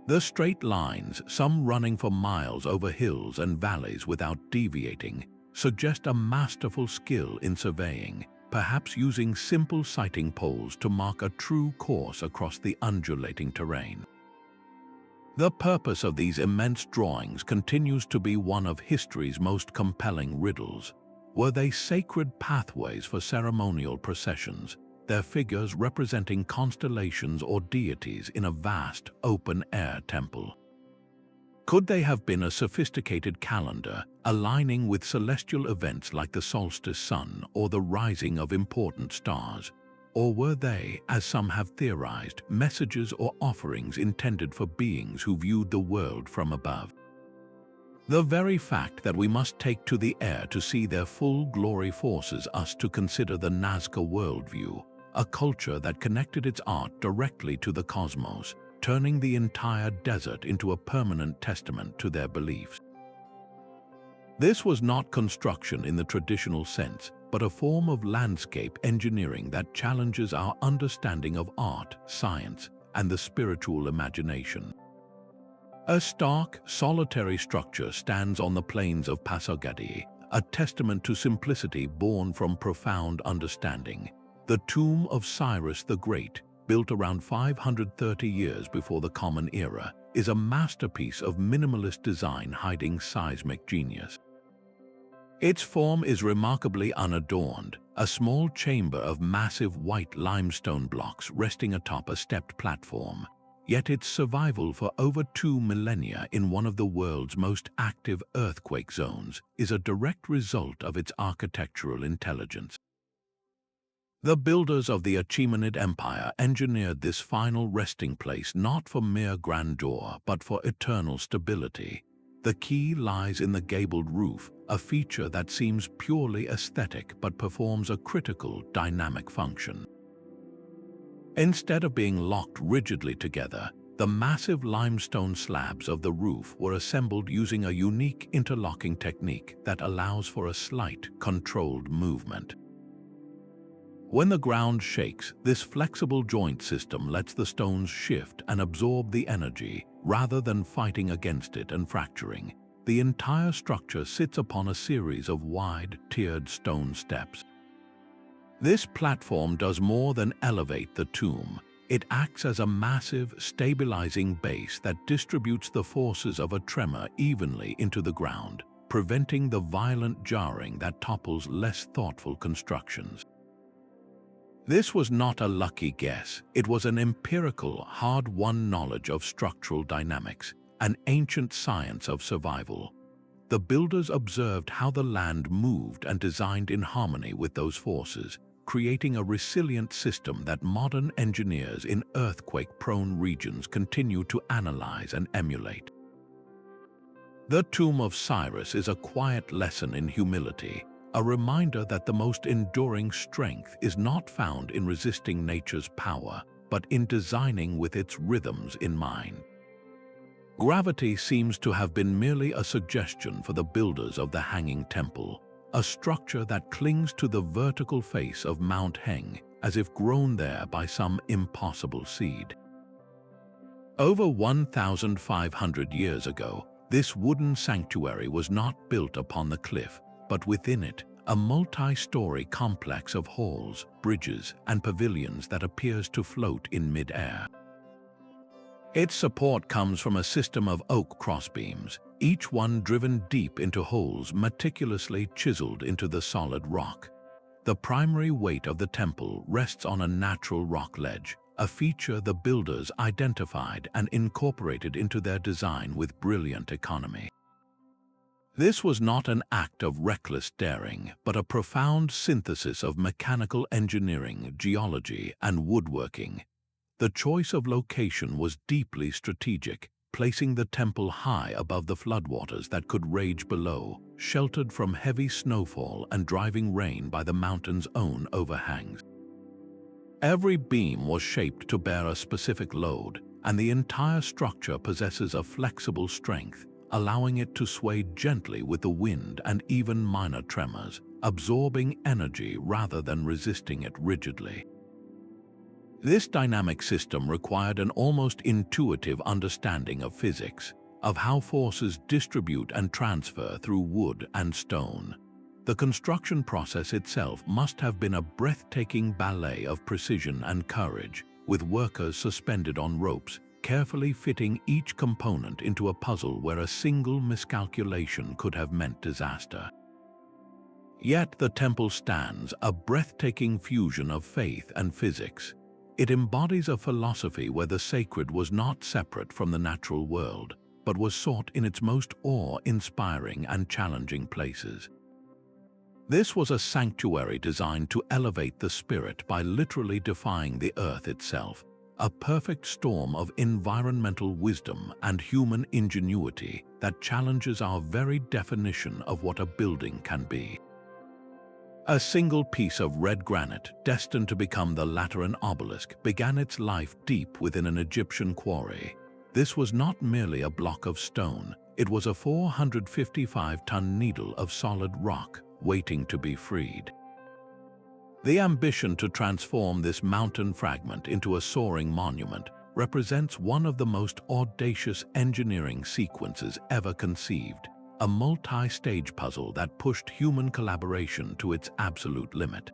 The straight lines, some running for miles over hills and valleys without deviating, suggest a masterful skill in surveying, perhaps using simple sighting poles to mark a true course across the undulating terrain. The purpose of these immense drawings continues to be one of history's most compelling riddles. Were they sacred pathways for ceremonial processions, their figures representing constellations or deities in a vast, open-air temple? Could they have been a sophisticated calendar, aligning with celestial events like the solstice sun or the rising of important stars? Or were they, as some have theorized, messages or offerings intended for beings who viewed the world from above? The very fact that we must take to the air to see their full glory forces us to consider the Nazca worldview, a culture that connected its art directly to the cosmos, turning the entire desert into a permanent testament to their beliefs. This was not construction in the traditional sense, but a form of landscape engineering that challenges our understanding of art, science, and the spiritual imagination. A stark, solitary structure stands on the plains of Pasogadi, a testament to simplicity born from profound understanding. The tomb of Cyrus the Great, built around 530 years before the Common Era, is a masterpiece of minimalist design hiding seismic genius. Its form is remarkably unadorned, a small chamber of massive white limestone blocks resting atop a stepped platform. yet its survival for over 2 millennia in one of the world's most active earthquake zones is a direct result of its architectural intelligence. The builders of the Achaemenid Empire engineered this final resting place not for mere grandeur but for eternal stability. The key lies in the gabled roof, a feature that seems purely aesthetic but performs a critical dynamic function. Instead of being locked rigidly together, the massive limestone slabs of the roof were assembled using a unique interlocking technique that allows for a slight, controlled movement. When the ground shakes, this flexible joint system lets the stones shift and absorb the energy rather than fighting against it and fracturing. The entire structure sits upon a series of wide, tiered stone steps. This platform does more than elevate the tomb. It acts as a massive, stabilizing base that distributes the forces of a tremor evenly into the ground, preventing the violent jarring that topples less thoughtful constructions. This was not a lucky guess. It was an empirical, hard-won knowledge of structural dynamics, an ancient science of survival. The builders observed how the land moved and designed in harmony with those forces, creating a resilient system that modern engineers in earthquake-prone regions continue to analyze and emulate. The tomb of Cyrus is a quiet lesson in humility, a reminder that the most enduring strength is not found in resisting nature's power, but in designing with its rhythms in mind. Gravity seems to have been merely a suggestion for the builders of the Hanging Temple, a structure that clings to the vertical face of Mount Heng as if grown there by some impossible seed. Over 1,500 years ago, this wooden sanctuary was not built upon the cliff, but within it, a multi-story complex of halls, bridges, and pavilions that appears to float in mid-air. Its support comes from a system of oak crossbeams, each one driven deep into holes meticulously chiseled into the solid rock. The primary weight of the temple rests on a natural rock ledge, a feature the builders identified and incorporated into their design with brilliant economy. This was not an act of reckless daring, but a profound synthesis of mechanical engineering, geology, and woodworking. The choice of location was deeply strategic, placing the temple high above the floodwaters that could rage below, sheltered from heavy snowfall and driving rain by the mountain's own overhangs. Every beam was shaped to bear a specific load, and the entire structure possesses a flexible strength, allowing it to sway gently with the wind and even minor tremors, absorbing energy rather than resisting it rigidly. This dynamic system required an almost intuitive understanding of physics, of how forces distribute and transfer through wood and stone. The construction process itself must have been a breathtaking ballet of precision and courage, with workers suspended on ropes, carefully fitting each component into a puzzle where a single miscalculation could have meant disaster. Yet the temple stands, a breathtaking fusion of faith and physics. It embodies a philosophy where the sacred was not separate from the natural world, but was sought in its most awe-inspiring and challenging places. This was a sanctuary designed to elevate the spirit by literally defying the earth itself, a perfect storm of environmental wisdom and human ingenuity that challenges our very definition of what a building can be. A single piece of red granite, destined to become the Lateran Obelisk, began its life deep within an Egyptian quarry. This was not merely a block of stone, it was a 455-ton needle of solid rock, waiting to be freed. The ambition to transform this mountain fragment into a soaring monument represents one of the most audacious engineering sequences ever conceived, a multi-stage puzzle that pushed human collaboration to its absolute limit.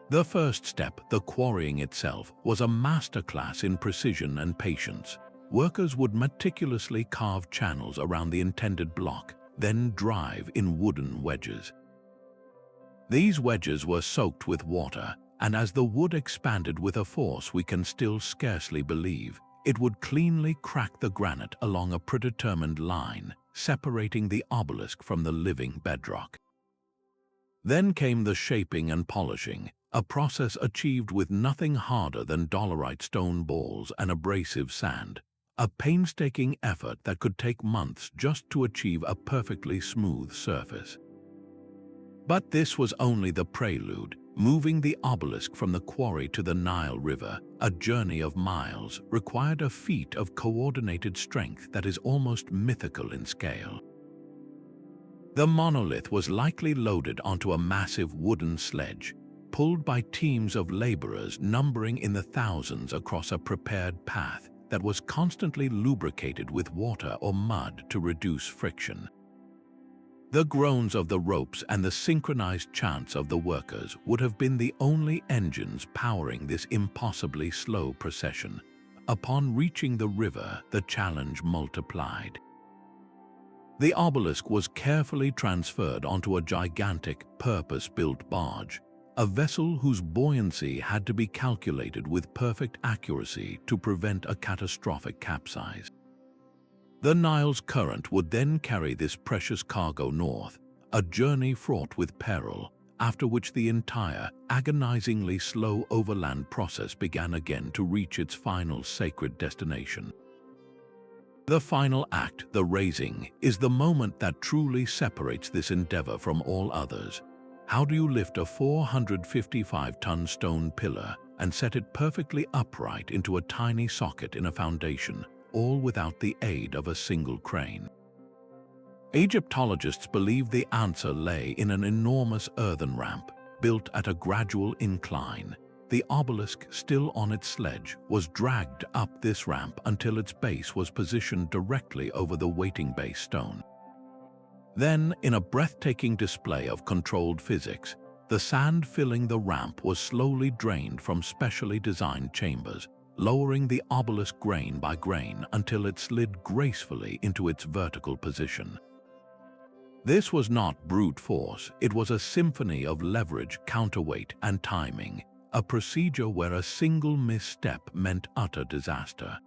The first step, the quarrying itself, was a masterclass in precision and patience. Workers would meticulously carve channels around the intended block, then drive in wooden wedges. These wedges were soaked with water, and as the wood expanded with a force we can still scarcely believe, it would cleanly crack the granite along a predetermined line, separating the obelisk from the living bedrock. Then came the shaping and polishing, a process achieved with nothing harder than dolerite stone balls and abrasive sand, a painstaking effort that could take months just to achieve a perfectly smooth surface. But this was only the prelude. Moving the obelisk from the quarry to the Nile River, a journey of miles, required a feat of coordinated strength that is almost mythical in scale. The monolith was likely loaded onto a massive wooden sledge, pulled by teams of laborers numbering in the thousands across a prepared path that was constantly lubricated with water or mud to reduce friction. The groans of the ropes and the synchronized chants of the workers would have been the only engines powering this impossibly slow procession. Upon reaching the river, the challenge multiplied. The obelisk was carefully transferred onto a gigantic, purpose-built barge, a vessel whose buoyancy had to be calculated with perfect accuracy to prevent a catastrophic capsize. The Nile's current would then carry this precious cargo north, a journey fraught with peril, after which the entire, agonizingly slow overland process began again to reach its final sacred destination. The final act, the raising, is the moment that truly separates this endeavor from all others. How do you lift a 455-ton stone pillar and set it perfectly upright into a tiny socket in a foundation, all without the aid of a single crane? Egyptologists believe the answer lay in an enormous earthen ramp, built at a gradual incline. The obelisk, still on its sledge, was dragged up this ramp until its base was positioned directly over the waiting base stone. Then, in a breathtaking display of controlled physics, the sand filling the ramp was slowly drained from specially designed chambers, lowering the obelisk grain by grain until it slid gracefully into its vertical position. This was not brute force, it was a symphony of leverage, counterweight, and timing, a procedure where a single misstep meant utter disaster.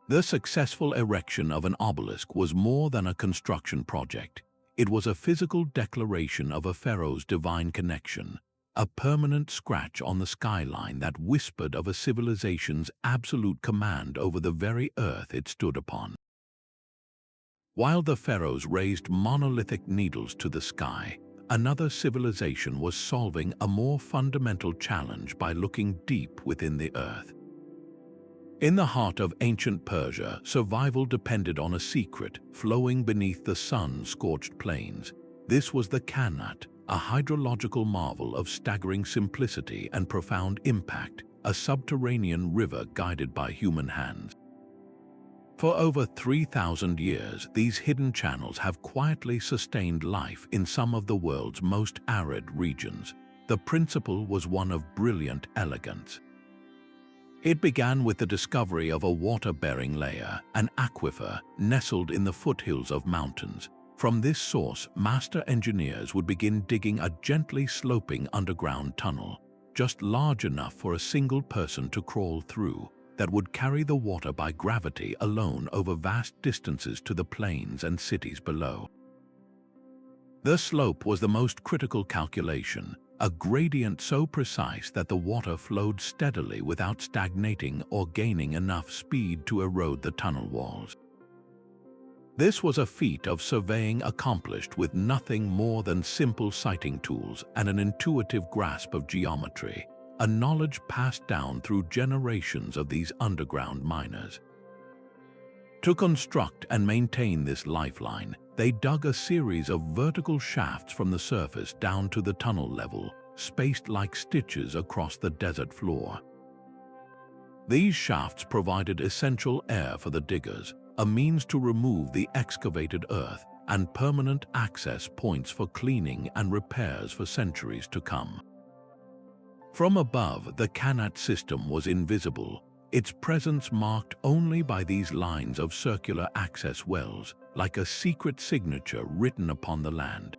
The successful erection of an obelisk was more than a construction project. It was a physical declaration of a pharaoh's divine connection, a permanent scratch on the skyline that whispered of a civilization's absolute command over the very earth it stood upon. While the pharaohs raised monolithic needles to the sky, another civilization was solving a more fundamental challenge by looking deep within the earth. In the heart of ancient Persia, survival depended on a secret flowing beneath the sun-scorched plains. This was the Qanat, a hydrological marvel of staggering simplicity and profound impact, a subterranean river guided by human hands. For over 3,000 years, these hidden channels have quietly sustained life in some of the world's most arid regions. The principle was one of brilliant elegance. It began with the discovery of a water-bearing layer, an aquifer, nestled in the foothills of mountains. From this source, master engineers would begin digging a gently sloping underground tunnel, just large enough for a single person to crawl through, that would carry the water by gravity alone over vast distances to the plains and cities below. The slope was the most critical calculation, a gradient so precise that the water flowed steadily without stagnating or gaining enough speed to erode the tunnel walls. This was a feat of surveying accomplished with nothing more than simple sighting tools and an intuitive grasp of geometry, a knowledge passed down through generations of these underground miners. To construct and maintain this lifeline, they dug a series of vertical shafts from the surface down to the tunnel level, spaced like stitches across the desert floor. These shafts provided essential air for the diggers, a means to remove the excavated earth, and permanent access points for cleaning and repairs for centuries to come. From above, the Qanat system was invisible, its presence marked only by these lines of circular access wells, like a secret signature written upon the land.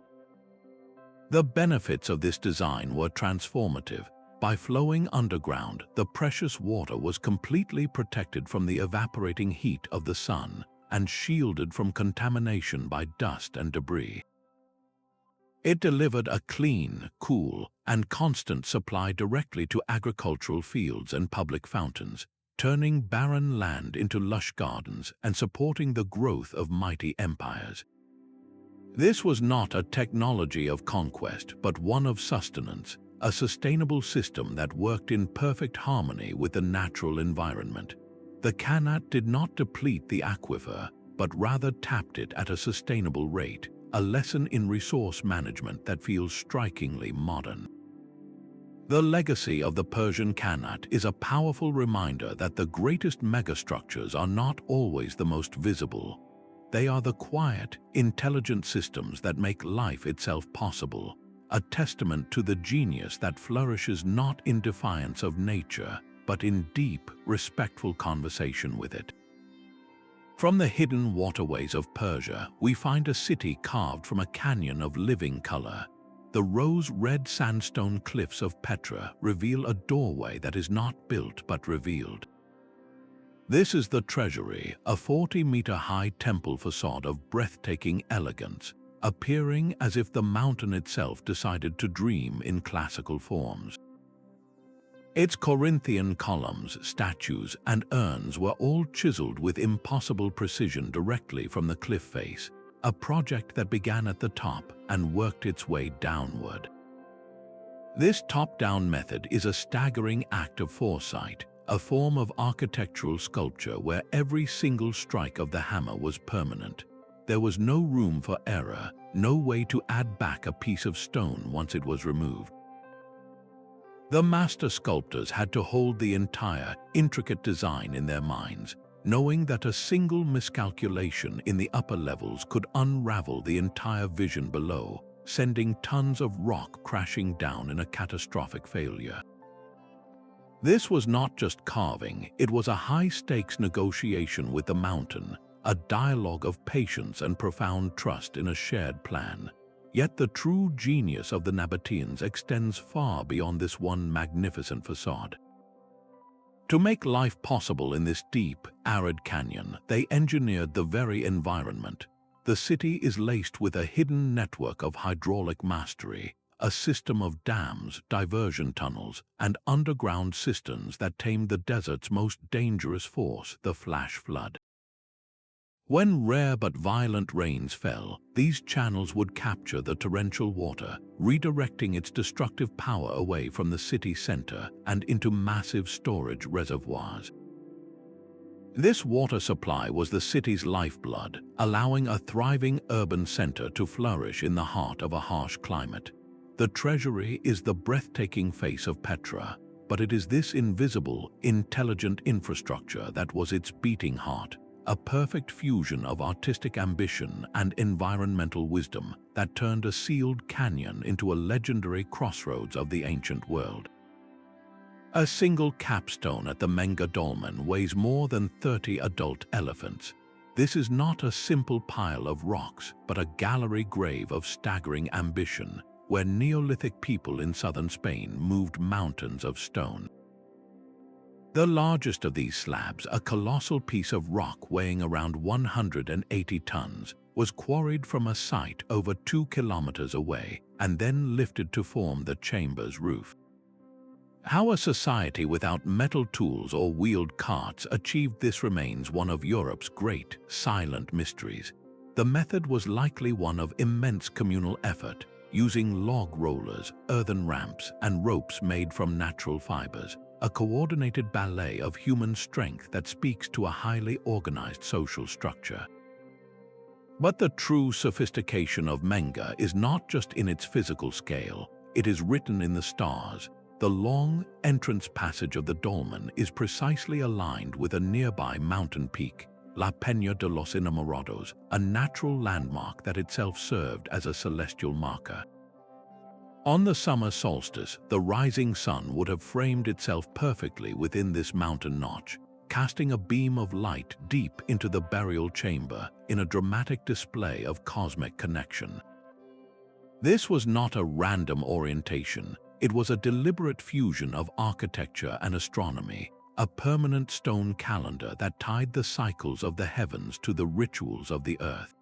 The benefits of this design were transformative. By flowing underground, the precious water was completely protected from the evaporating heat of the sun and shielded from contamination by dust and debris. It delivered a clean, cool, and constant supply directly to agricultural fields and public fountains, turning barren land into lush gardens and supporting the growth of mighty empires. This was not a technology of conquest, but one of sustenance, a sustainable system that worked in perfect harmony with the natural environment. The Qanat did not deplete the aquifer, but rather tapped it at a sustainable rate, a lesson in resource management that feels strikingly modern. The legacy of the Persian Qanat is a powerful reminder that the greatest megastructures are not always the most visible. They are the quiet, intelligent systems that make life itself possible, a testament to the genius that flourishes not in defiance of nature, but in deep, respectful conversation with it. From the hidden waterways of Persia, we find a city carved from a canyon of living color. The rose-red sandstone cliffs of Petra reveal a doorway that is not built but revealed. This is the treasury, a 40-meter-high temple facade of breathtaking elegance, appearing as if the mountain itself decided to dream in classical forms. Its Corinthian columns, statues, and urns were all chiseled with impossible precision directly from the cliff face, a project that began at the top and worked its way downward. This top-down method is a staggering act of foresight, a form of architectural sculpture where every single strike of the hammer was permanent. There was no room for error, no way to add back a piece of stone once it was removed. The master sculptors had to hold the entire, intricate design in their minds, knowing that a single miscalculation in the upper levels could unravel the entire vision below, sending tons of rock crashing down in a catastrophic failure. This was not just carving, it was a high-stakes negotiation with the mountain, a dialogue of patience and profound trust in a shared plan. Yet the true genius of the Nabateans extends far beyond this one magnificent facade. To make life possible in this deep, arid canyon, they engineered the very environment. The city is laced with a hidden network of hydraulic mastery, a system of dams, diversion tunnels, and underground cisterns that tamed the desert's most dangerous force, the flash flood. When rare but violent rains fell, these channels would capture the torrential water, redirecting its destructive power away from the city center and into massive storage reservoirs. This water supply was the city's lifeblood, allowing a thriving urban center to flourish in the heart of a harsh climate. The treasury is the breathtaking face of Petra, but it is this invisible, intelligent infrastructure that was its beating heart, a perfect fusion of artistic ambition and environmental wisdom that turned a sealed canyon into a legendary crossroads of the ancient world. A single capstone at the Menga Dolmen weighs more than 30 adult elephants. This is not a simple pile of rocks, but a gallery grave of staggering ambition, where Neolithic people in southern Spain moved mountains of stone. The largest of these slabs, a colossal piece of rock weighing around 180 tons, was quarried from a site over 2 kilometers away and then lifted to form the chamber's roof. How a society without metal tools or wheeled carts achieved this remains one of Europe's great, silent mysteries. The method was likely one of immense communal effort, using log rollers, earthen ramps, and ropes made from natural fibers, a coordinated ballet of human strength that speaks to a highly organized social structure. But the true sophistication of Menga is not just in its physical scale, it is written in the stars. The long entrance passage of the dolmen is precisely aligned with a nearby mountain peak, La Peña de los Enamorados, a natural landmark that itself served as a celestial marker. On the summer solstice, the rising sun would have framed itself perfectly within this mountain notch, casting a beam of light deep into the burial chamber in a dramatic display of cosmic connection. This was not a random orientation. It was a deliberate fusion of architecture and astronomy, a permanent stone calendar that tied the cycles of the heavens to the rituals of the earth.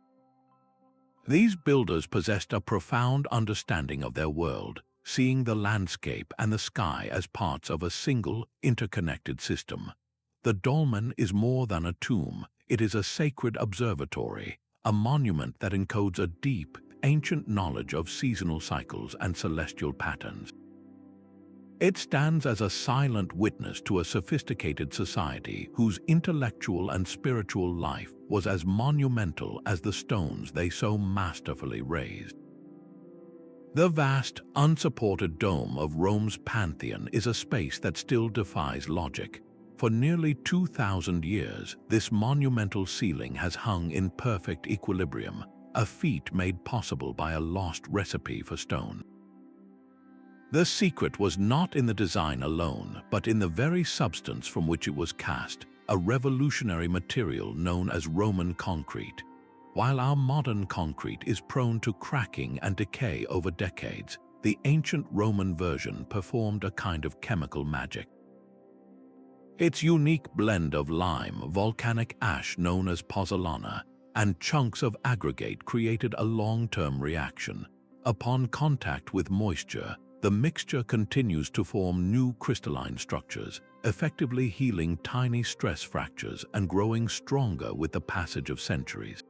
These builders possessed a profound understanding of their world, seeing the landscape and the sky as parts of a single, interconnected system. The dolmen is more than a tomb. It is a sacred observatory, a monument that encodes a deep, ancient knowledge of seasonal cycles and celestial patterns. It stands as a silent witness to a sophisticated society whose intellectual and spiritual life was as monumental as the stones they so masterfully raised. The vast, unsupported dome of Rome's Pantheon is a space that still defies logic. For nearly 2,000 years, this monumental ceiling has hung in perfect equilibrium, a feat made possible by a lost recipe for stone. The secret was not in the design alone, but in the very substance from which it was cast, a revolutionary material known as Roman concrete. While our modern concrete is prone to cracking and decay over decades, the ancient Roman version performed a kind of chemical magic. Its unique blend of lime, volcanic ash known as pozzolana, and chunks of aggregate created a long-term reaction. Upon contact with moisture, the mixture continues to form new crystalline structures, effectively healing tiny stress fractures and growing stronger with the passage of centuries.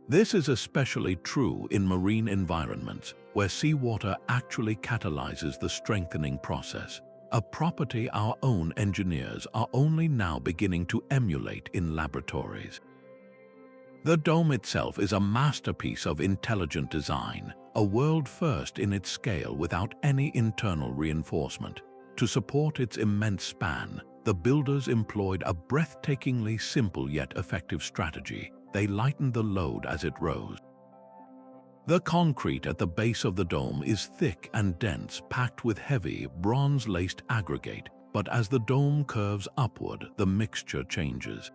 This is especially true in marine environments, where seawater actually catalyzes the strengthening process, a property our own engineers are only now beginning to emulate in laboratories. The dome itself is a masterpiece of intelligent design, a world first in its scale without any internal reinforcement. To support its immense span, the builders employed a breathtakingly simple yet effective strategy. They lightened the load as it rose. The concrete at the base of the dome is thick and dense, packed with heavy, bronze-laced aggregate, but as the dome curves upward, the mixture changes.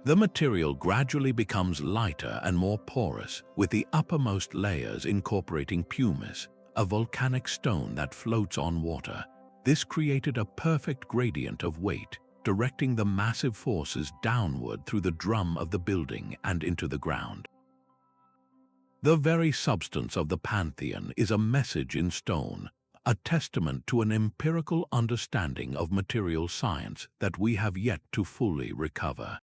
The material gradually becomes lighter and more porous, with the uppermost layers incorporating pumice, a volcanic stone that floats on water. This created a perfect gradient of weight, directing the massive forces downward through the drum of the building and into the ground. The very substance of the Pantheon is a message in stone, a testament to an empirical understanding of material science that we have yet to fully recover.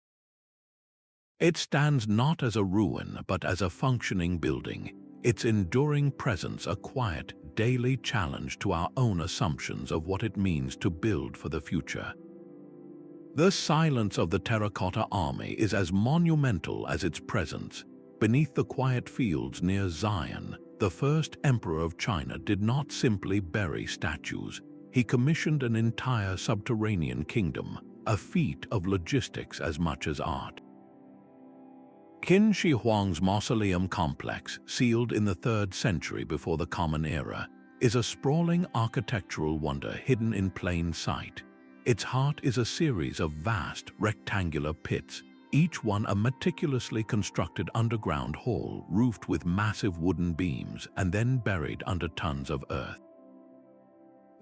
It stands not as a ruin but as a functioning building, its enduring presence a quiet, daily challenge to our own assumptions of what it means to build for the future. The silence of the Terracotta Army is as monumental as its presence. Beneath the quiet fields near Zion, the first emperor of China did not simply bury statues. He commissioned an entire subterranean kingdom, a feat of logistics as much as art. Qin Shi Huang's mausoleum complex, sealed in the 3rd century before the Common Era, is a sprawling architectural wonder hidden in plain sight. Its heart is a series of vast, rectangular pits, each one a meticulously constructed underground hall roofed with massive wooden beams and then buried under tons of earth.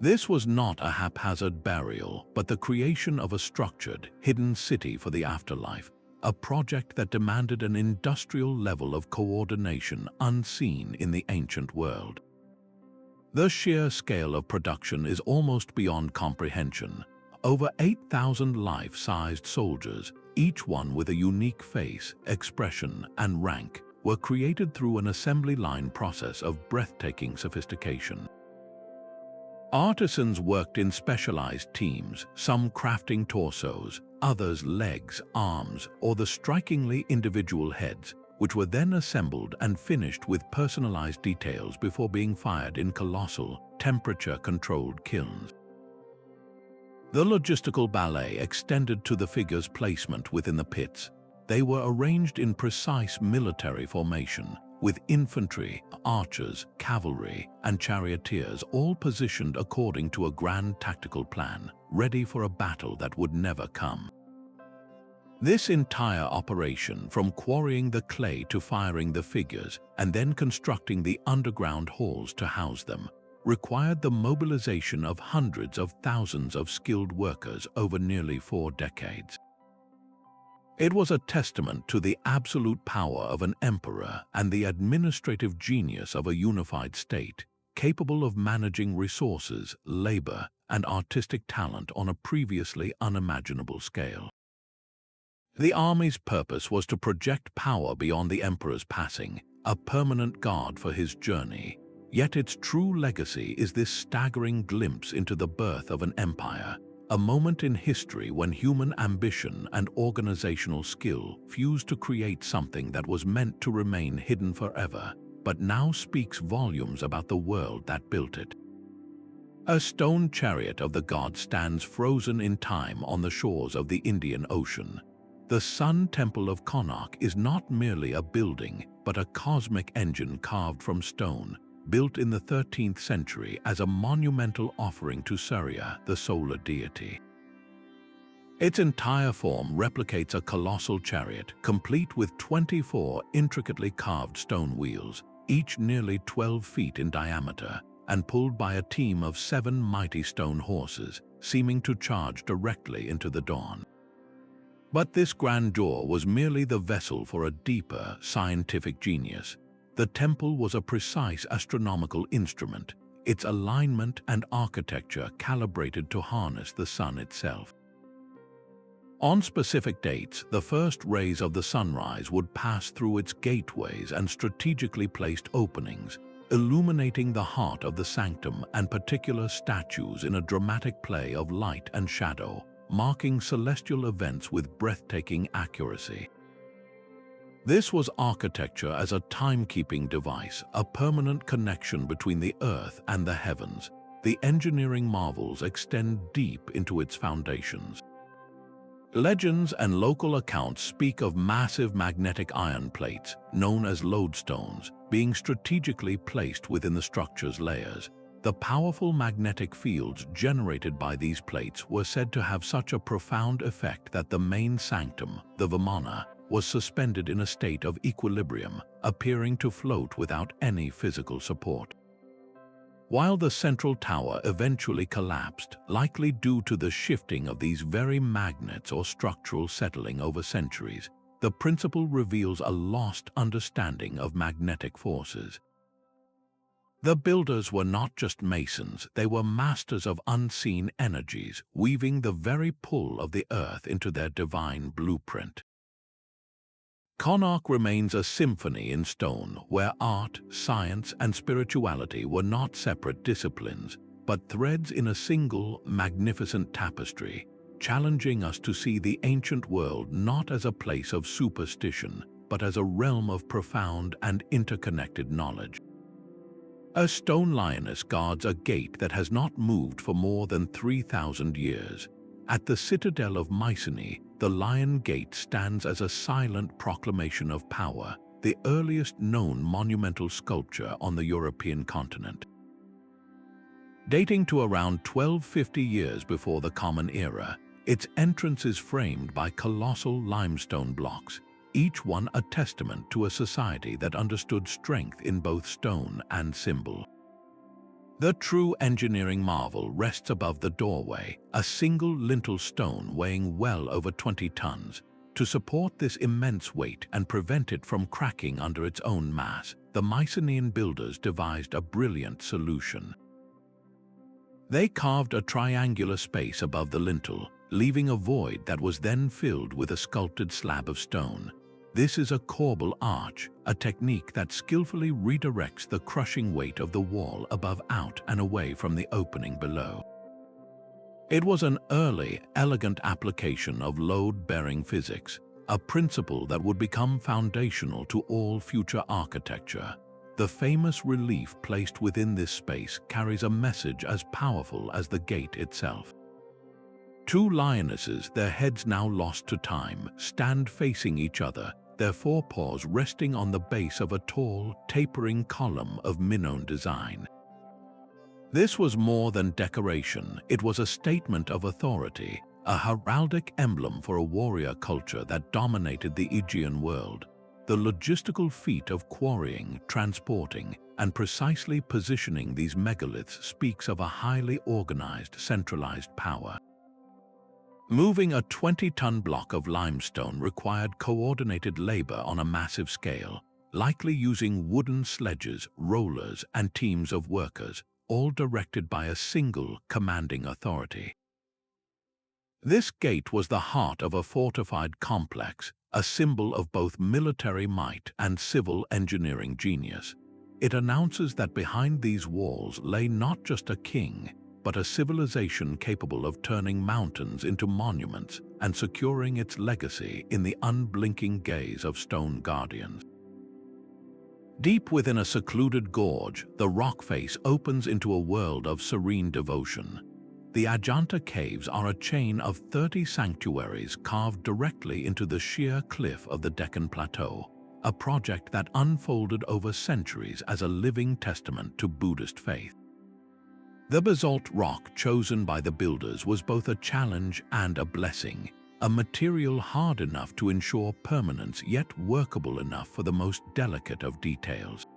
This was not a haphazard burial, but the creation of a structured, hidden city for the afterlife, a project that demanded an industrial level of coordination unseen in the ancient world. The sheer scale of production is almost beyond comprehension. Over 8,000 life-sized soldiers, each one with a unique face, expression, and rank, were created through an assembly line process of breathtaking sophistication. Artisans worked in specialized teams, some crafting torsos, others legs, arms, or the strikingly individual heads, which were then assembled and finished with personalized details before being fired in colossal, temperature-controlled kilns. The logistical ballet extended to the figures' placement within the pits. They were arranged in precise military formation, with infantry, archers, cavalry, and charioteers all positioned according to a grand tactical plan, ready for a battle that would never come. This entire operation, from quarrying the clay to firing the figures, and then constructing the underground halls to house them, required the mobilization of hundreds of thousands of skilled workers over nearly 4 decades. It was a testament to the absolute power of an emperor and the administrative genius of a unified state, capable of managing resources, labor, and artistic talent on a previously unimaginable scale. The army's purpose was to project power beyond the emperor's passing, a permanent guard for his journey. Yet its true legacy is this staggering glimpse into the birth of an empire, a moment in history when human ambition and organizational skill fused to create something that was meant to remain hidden forever, but now speaks volumes about the world that built it. A stone chariot of the gods stands frozen in time on the shores of the Indian Ocean. The Sun Temple of Konark is not merely a building, but a cosmic engine carved from stone, built in the 13th century as a monumental offering to Surya, the solar deity. Its entire form replicates a colossal chariot, complete with 24 intricately carved stone wheels, each nearly 12 feet in diameter, and pulled by a team of 7 mighty stone horses, seeming to charge directly into the dawn. But this grandeur was merely the vessel for a deeper scientific genius. The temple was a precise astronomical instrument, its alignment and architecture calibrated to harness the sun itself. On specific dates, the first rays of the sunrise would pass through its gateways and strategically placed openings, illuminating the heart of the sanctum and particular statues in a dramatic play of light and shadow, marking celestial events with breathtaking accuracy. This was architecture as a timekeeping device, a permanent connection between the earth and the heavens. The engineering marvels extend deep into its foundations. Legends and local accounts speak of massive magnetic iron plates, known as lodestones, being strategically placed within the structure's layers. The powerful magnetic fields generated by these plates were said to have such a profound effect that the main sanctum, the Vimana, was suspended in a state of equilibrium, appearing to float without any physical support. While the central tower eventually collapsed, likely due to the shifting of these very magnets or structural settling over centuries, the principle reveals a lost understanding of magnetic forces. The builders were not just masons, they were masters of unseen energies, weaving the very pull of the earth into their divine blueprint. Konark remains a symphony in stone, where art, science, and spirituality were not separate disciplines, but threads in a single, magnificent tapestry, challenging us to see the ancient world not as a place of superstition, but as a realm of profound and interconnected knowledge. A stone lioness guards a gate that has not moved for more than 3,000 years. At the citadel of Mycenae, the Lion Gate stands as a silent proclamation of power, the earliest known monumental sculpture on the European continent. Dating to around 1250 years before the Common Era, its entrance is framed by colossal limestone blocks, each one a testament to a society that understood strength in both stone and symbol. The true engineering marvel rests above the doorway, a single lintel stone weighing well over 20 tons. To support this immense weight and prevent it from cracking under its own mass, the Mycenaean builders devised a brilliant solution. They carved a triangular space above the lintel, leaving a void that was then filled with a sculpted slab of stone. This is a corbel arch, a technique that skillfully redirects the crushing weight of the wall above out and away from the opening below. It was an early, elegant application of load-bearing physics, a principle that would become foundational to all future architecture. The famous relief placed within this space carries a message as powerful as the gate itself. 2 lionesses, their heads now lost to time, stand facing each other, their forepaws resting on the base of a tall, tapering column of Minoan design. This was more than decoration, it was a statement of authority, a heraldic emblem for a warrior culture that dominated the Aegean world. The logistical feat of quarrying, transporting, and precisely positioning these megaliths speaks of a highly organized, centralized power. Moving a 20-ton block of limestone required coordinated labor on a massive scale, likely using wooden sledges, rollers, and teams of workers, all directed by a single commanding authority. This gate was the heart of a fortified complex, a symbol of both military might and civil engineering genius. It announces that behind these walls lay not just a king, but a civilization capable of turning mountains into monuments and securing its legacy in the unblinking gaze of stone guardians. Deep within a secluded gorge, the rock face opens into a world of serene devotion. The Ajanta Caves are a chain of 30 sanctuaries carved directly into the sheer cliff of the Deccan Plateau, a project that unfolded over centuries as a living testament to Buddhist faith. The basalt rock chosen by the builders was both a challenge and a blessing, a material hard enough to ensure permanence yet workable enough for the most delicate of details.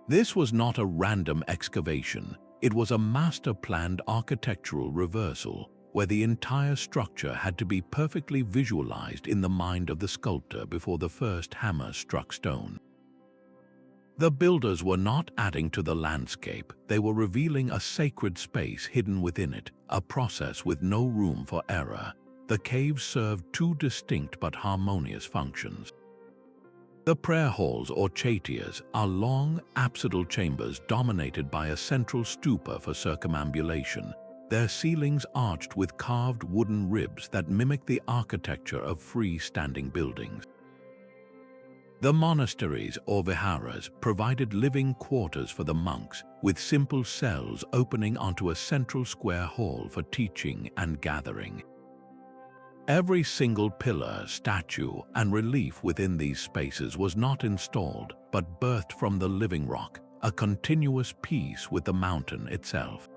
This was not a random excavation. It was a master-planned architectural reversal, where the entire structure had to be perfectly visualized in the mind of the sculptor before the first hammer struck stone. The builders were not adding to the landscape, they were revealing a sacred space hidden within it, a process with no room for error. The caves served two distinct but harmonious functions. The prayer halls, or chaityas, are long, apsidal chambers dominated by a central stupa for circumambulation, their ceilings arched with carved wooden ribs that mimic the architecture of free-standing buildings. The monasteries, or viharas, provided living quarters for the monks, with simple cells opening onto a central square hall for teaching and gathering. Every single pillar, statue, and relief within these spaces was not installed, but birthed from the living rock, a continuous piece with the mountain itself.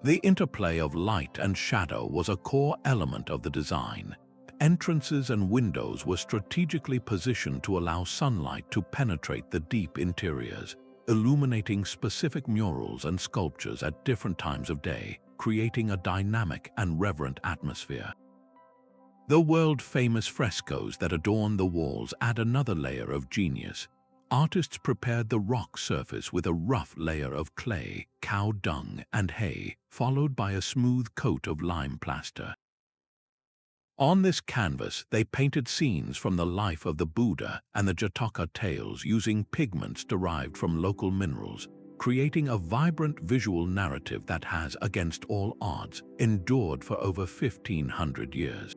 The interplay of light and shadow was a core element of the design. Entrances and windows were strategically positioned to allow sunlight to penetrate the deep interiors, illuminating specific murals and sculptures at different times of day, creating a dynamic and reverent atmosphere. The world-famous frescoes that adorn the walls add another layer of genius. Artists prepared the rock surface with a rough layer of clay, cow dung, and hay, followed by a smooth coat of lime plaster. On this canvas, they painted scenes from the life of the Buddha and the Jataka tales using pigments derived from local minerals, creating a vibrant visual narrative that has, against all odds, endured for over 1,500 years.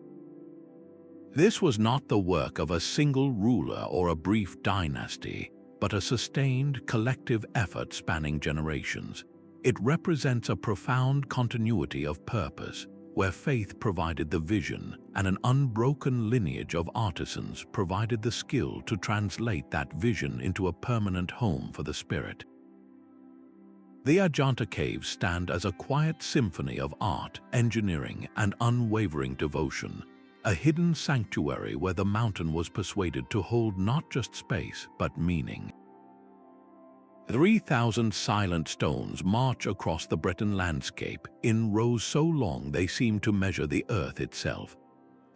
This was not the work of a single ruler or a brief dynasty, but a sustained, collective effort spanning generations. It represents a profound continuity of purpose, where faith provided the vision and an unbroken lineage of artisans provided the skill to translate that vision into a permanent home for the spirit. The Ajanta Caves stand as a quiet symphony of art, engineering, and unwavering devotion, a hidden sanctuary where the mountain was persuaded to hold not just space, but meaning. 3,000 silent stones march across the Breton landscape, in rows so long they seem to measure the earth itself.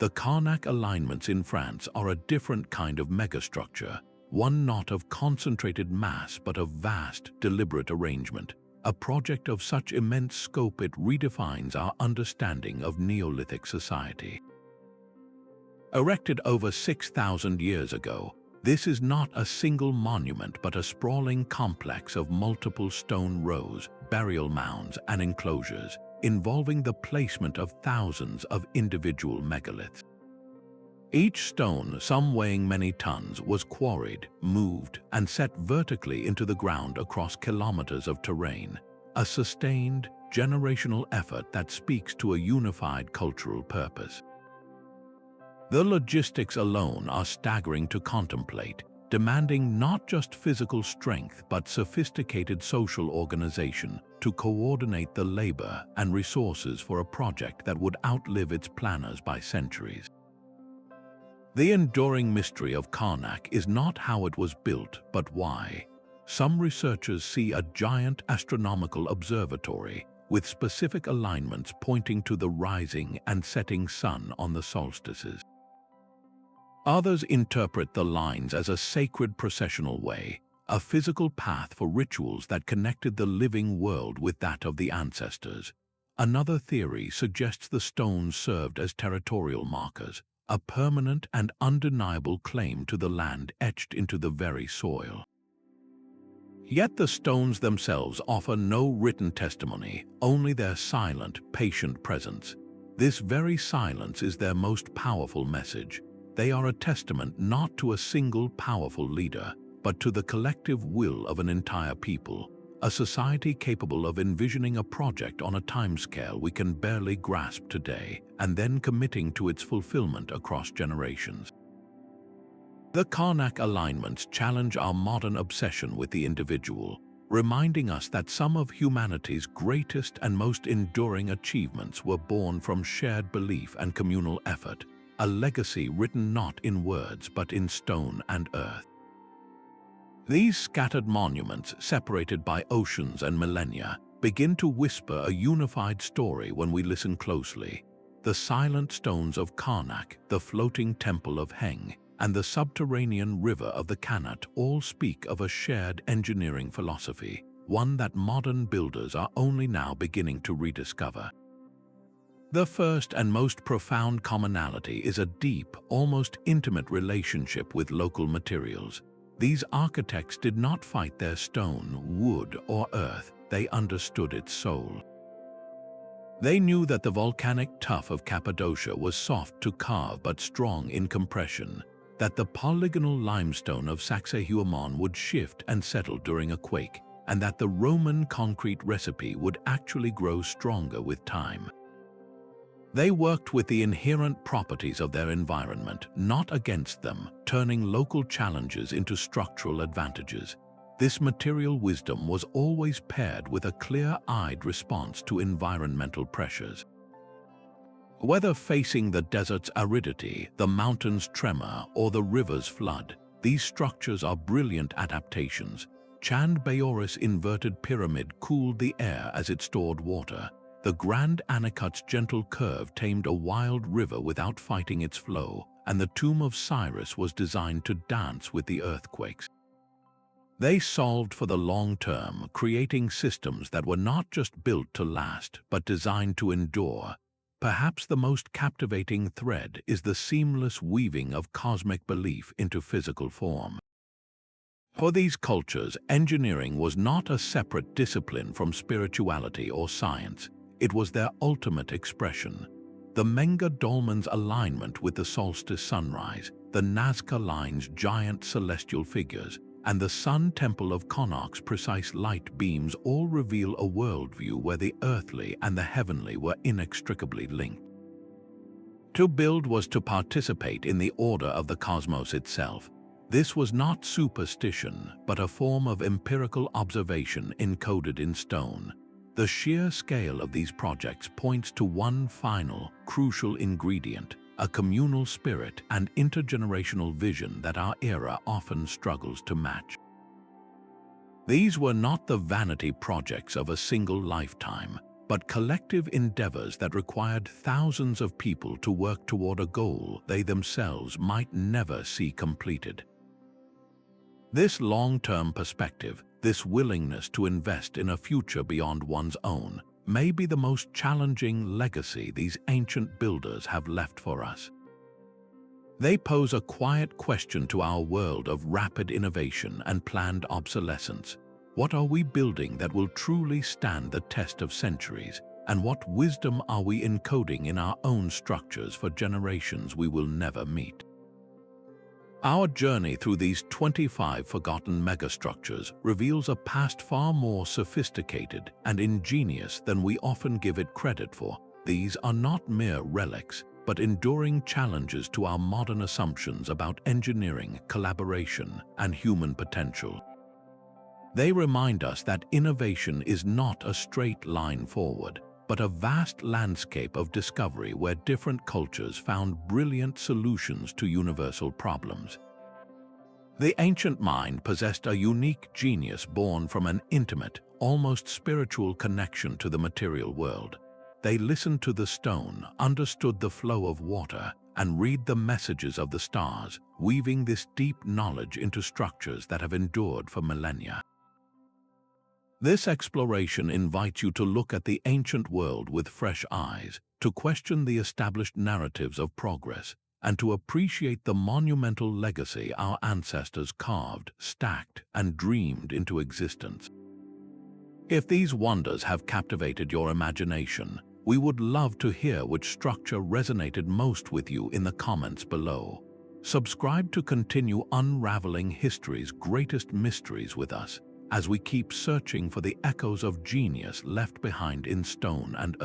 The Karnak alignments in France are a different kind of megastructure, one not of concentrated mass but of vast, deliberate arrangement, a project of such immense scope it redefines our understanding of Neolithic society. Erected over 6,000 years ago, this is not a single monument but a sprawling complex of multiple stone rows, burial mounds, and enclosures, involving the placement of thousands of individual megaliths. Each stone, some weighing many tons, was quarried, moved, and set vertically into the ground across kilometers of terrain, a sustained, generational effort that speaks to a unified cultural purpose. The logistics alone are staggering to contemplate, demanding not just physical strength but sophisticated social organization to coordinate the labor and resources for a project that would outlive its planners by centuries. The enduring mystery of Karnak is not how it was built, but why. Some researchers see a giant astronomical observatory with specific alignments pointing to the rising and setting sun on the solstices. Others interpret the lines as a sacred processional way, a physical path for rituals that connected the living world with that of the ancestors. Another theory suggests the stones served as territorial markers, a permanent and undeniable claim to the land etched into the very soil. Yet the stones themselves offer no written testimony, only their silent, patient presence. This very silence is their most powerful message. They are a testament not to a single powerful leader, but to the collective will of an entire people, a society capable of envisioning a project on a timescale we can barely grasp today, and then committing to its fulfillment across generations. The Karnak alignments challenge our modern obsession with the individual, reminding us that some of humanity's greatest and most enduring achievements were born from shared belief and communal effort, a legacy written not in words but in stone and earth. These scattered monuments, separated by oceans and millennia, begin to whisper a unified story when we listen closely. The silent stones of Karnak, the floating temple of Heng, and the subterranean river of the Kanat all speak of a shared engineering philosophy, one that modern builders are only now beginning to rediscover. The first and most profound commonality is a deep, almost intimate relationship with local materials. These architects did not fight their stone, wood, or earth, they understood its soul. They knew that the volcanic tuff of Cappadocia was soft to carve but strong in compression, that the polygonal limestone of Sacsayhuamán would shift and settle during a quake, and that the Roman concrete recipe would actually grow stronger with time. They worked with the inherent properties of their environment, not against them, turning local challenges into structural advantages. This material wisdom was always paired with a clear-eyed response to environmental pressures. Whether facing the desert's aridity, the mountain's tremor, or the river's flood, these structures are brilliant adaptations. Chand Baori's inverted pyramid cooled the air as it stored water. The Grand Anikut's gentle curve tamed a wild river without fighting its flow, and the tomb of Cyrus was designed to dance with the earthquakes. They solved for the long term, creating systems that were not just built to last, but designed to endure. Perhaps the most captivating thread is the seamless weaving of cosmic belief into physical form. For these cultures, engineering was not a separate discipline from spirituality or science. It was their ultimate expression. The Menga dolmen's alignment with the solstice sunrise, the Nazca Lines' giant celestial figures, and the Sun Temple of Konark's precise light beams all reveal a worldview where the earthly and the heavenly were inextricably linked. To build was to participate in the order of the cosmos itself. This was not superstition, but a form of empirical observation encoded in stone. The sheer scale of these projects points to one final, crucial ingredient: a communal spirit and intergenerational vision that our era often struggles to match. These were not the vanity projects of a single lifetime, but collective endeavors that required thousands of people to work toward a goal they themselves might never see completed. This long-term perspective, this willingness to invest in a future beyond one's own, may be the most challenging legacy these ancient builders have left for us. They pose a quiet question to our world of rapid innovation and planned obsolescence. What are we building that will truly stand the test of centuries? And what wisdom are we encoding in our own structures for generations we will never meet? Our journey through these 25 forgotten megastructures reveals a past far more sophisticated and ingenious than we often give it credit for. These are not mere relics, but enduring challenges to our modern assumptions about engineering, collaboration, and human potential. They remind us that innovation is not a straight line forward. but a vast landscape of discovery where different cultures found brilliant solutions to universal problems. The ancient mind possessed a unique genius born from an intimate, almost spiritual connection to the material world. They listened to the stone, understood the flow of water, and read the messages of the stars, weaving this deep knowledge into structures that have endured for millennia. This exploration invites you to look at the ancient world with fresh eyes, to question the established narratives of progress, and to appreciate the monumental legacy our ancestors carved, stacked, and dreamed into existence. If these wonders have captivated your imagination, we would love to hear which structure resonated most with you in the comments below. Subscribe to continue unraveling history's greatest mysteries with us, as we keep searching for the echoes of genius left behind in stone and earth.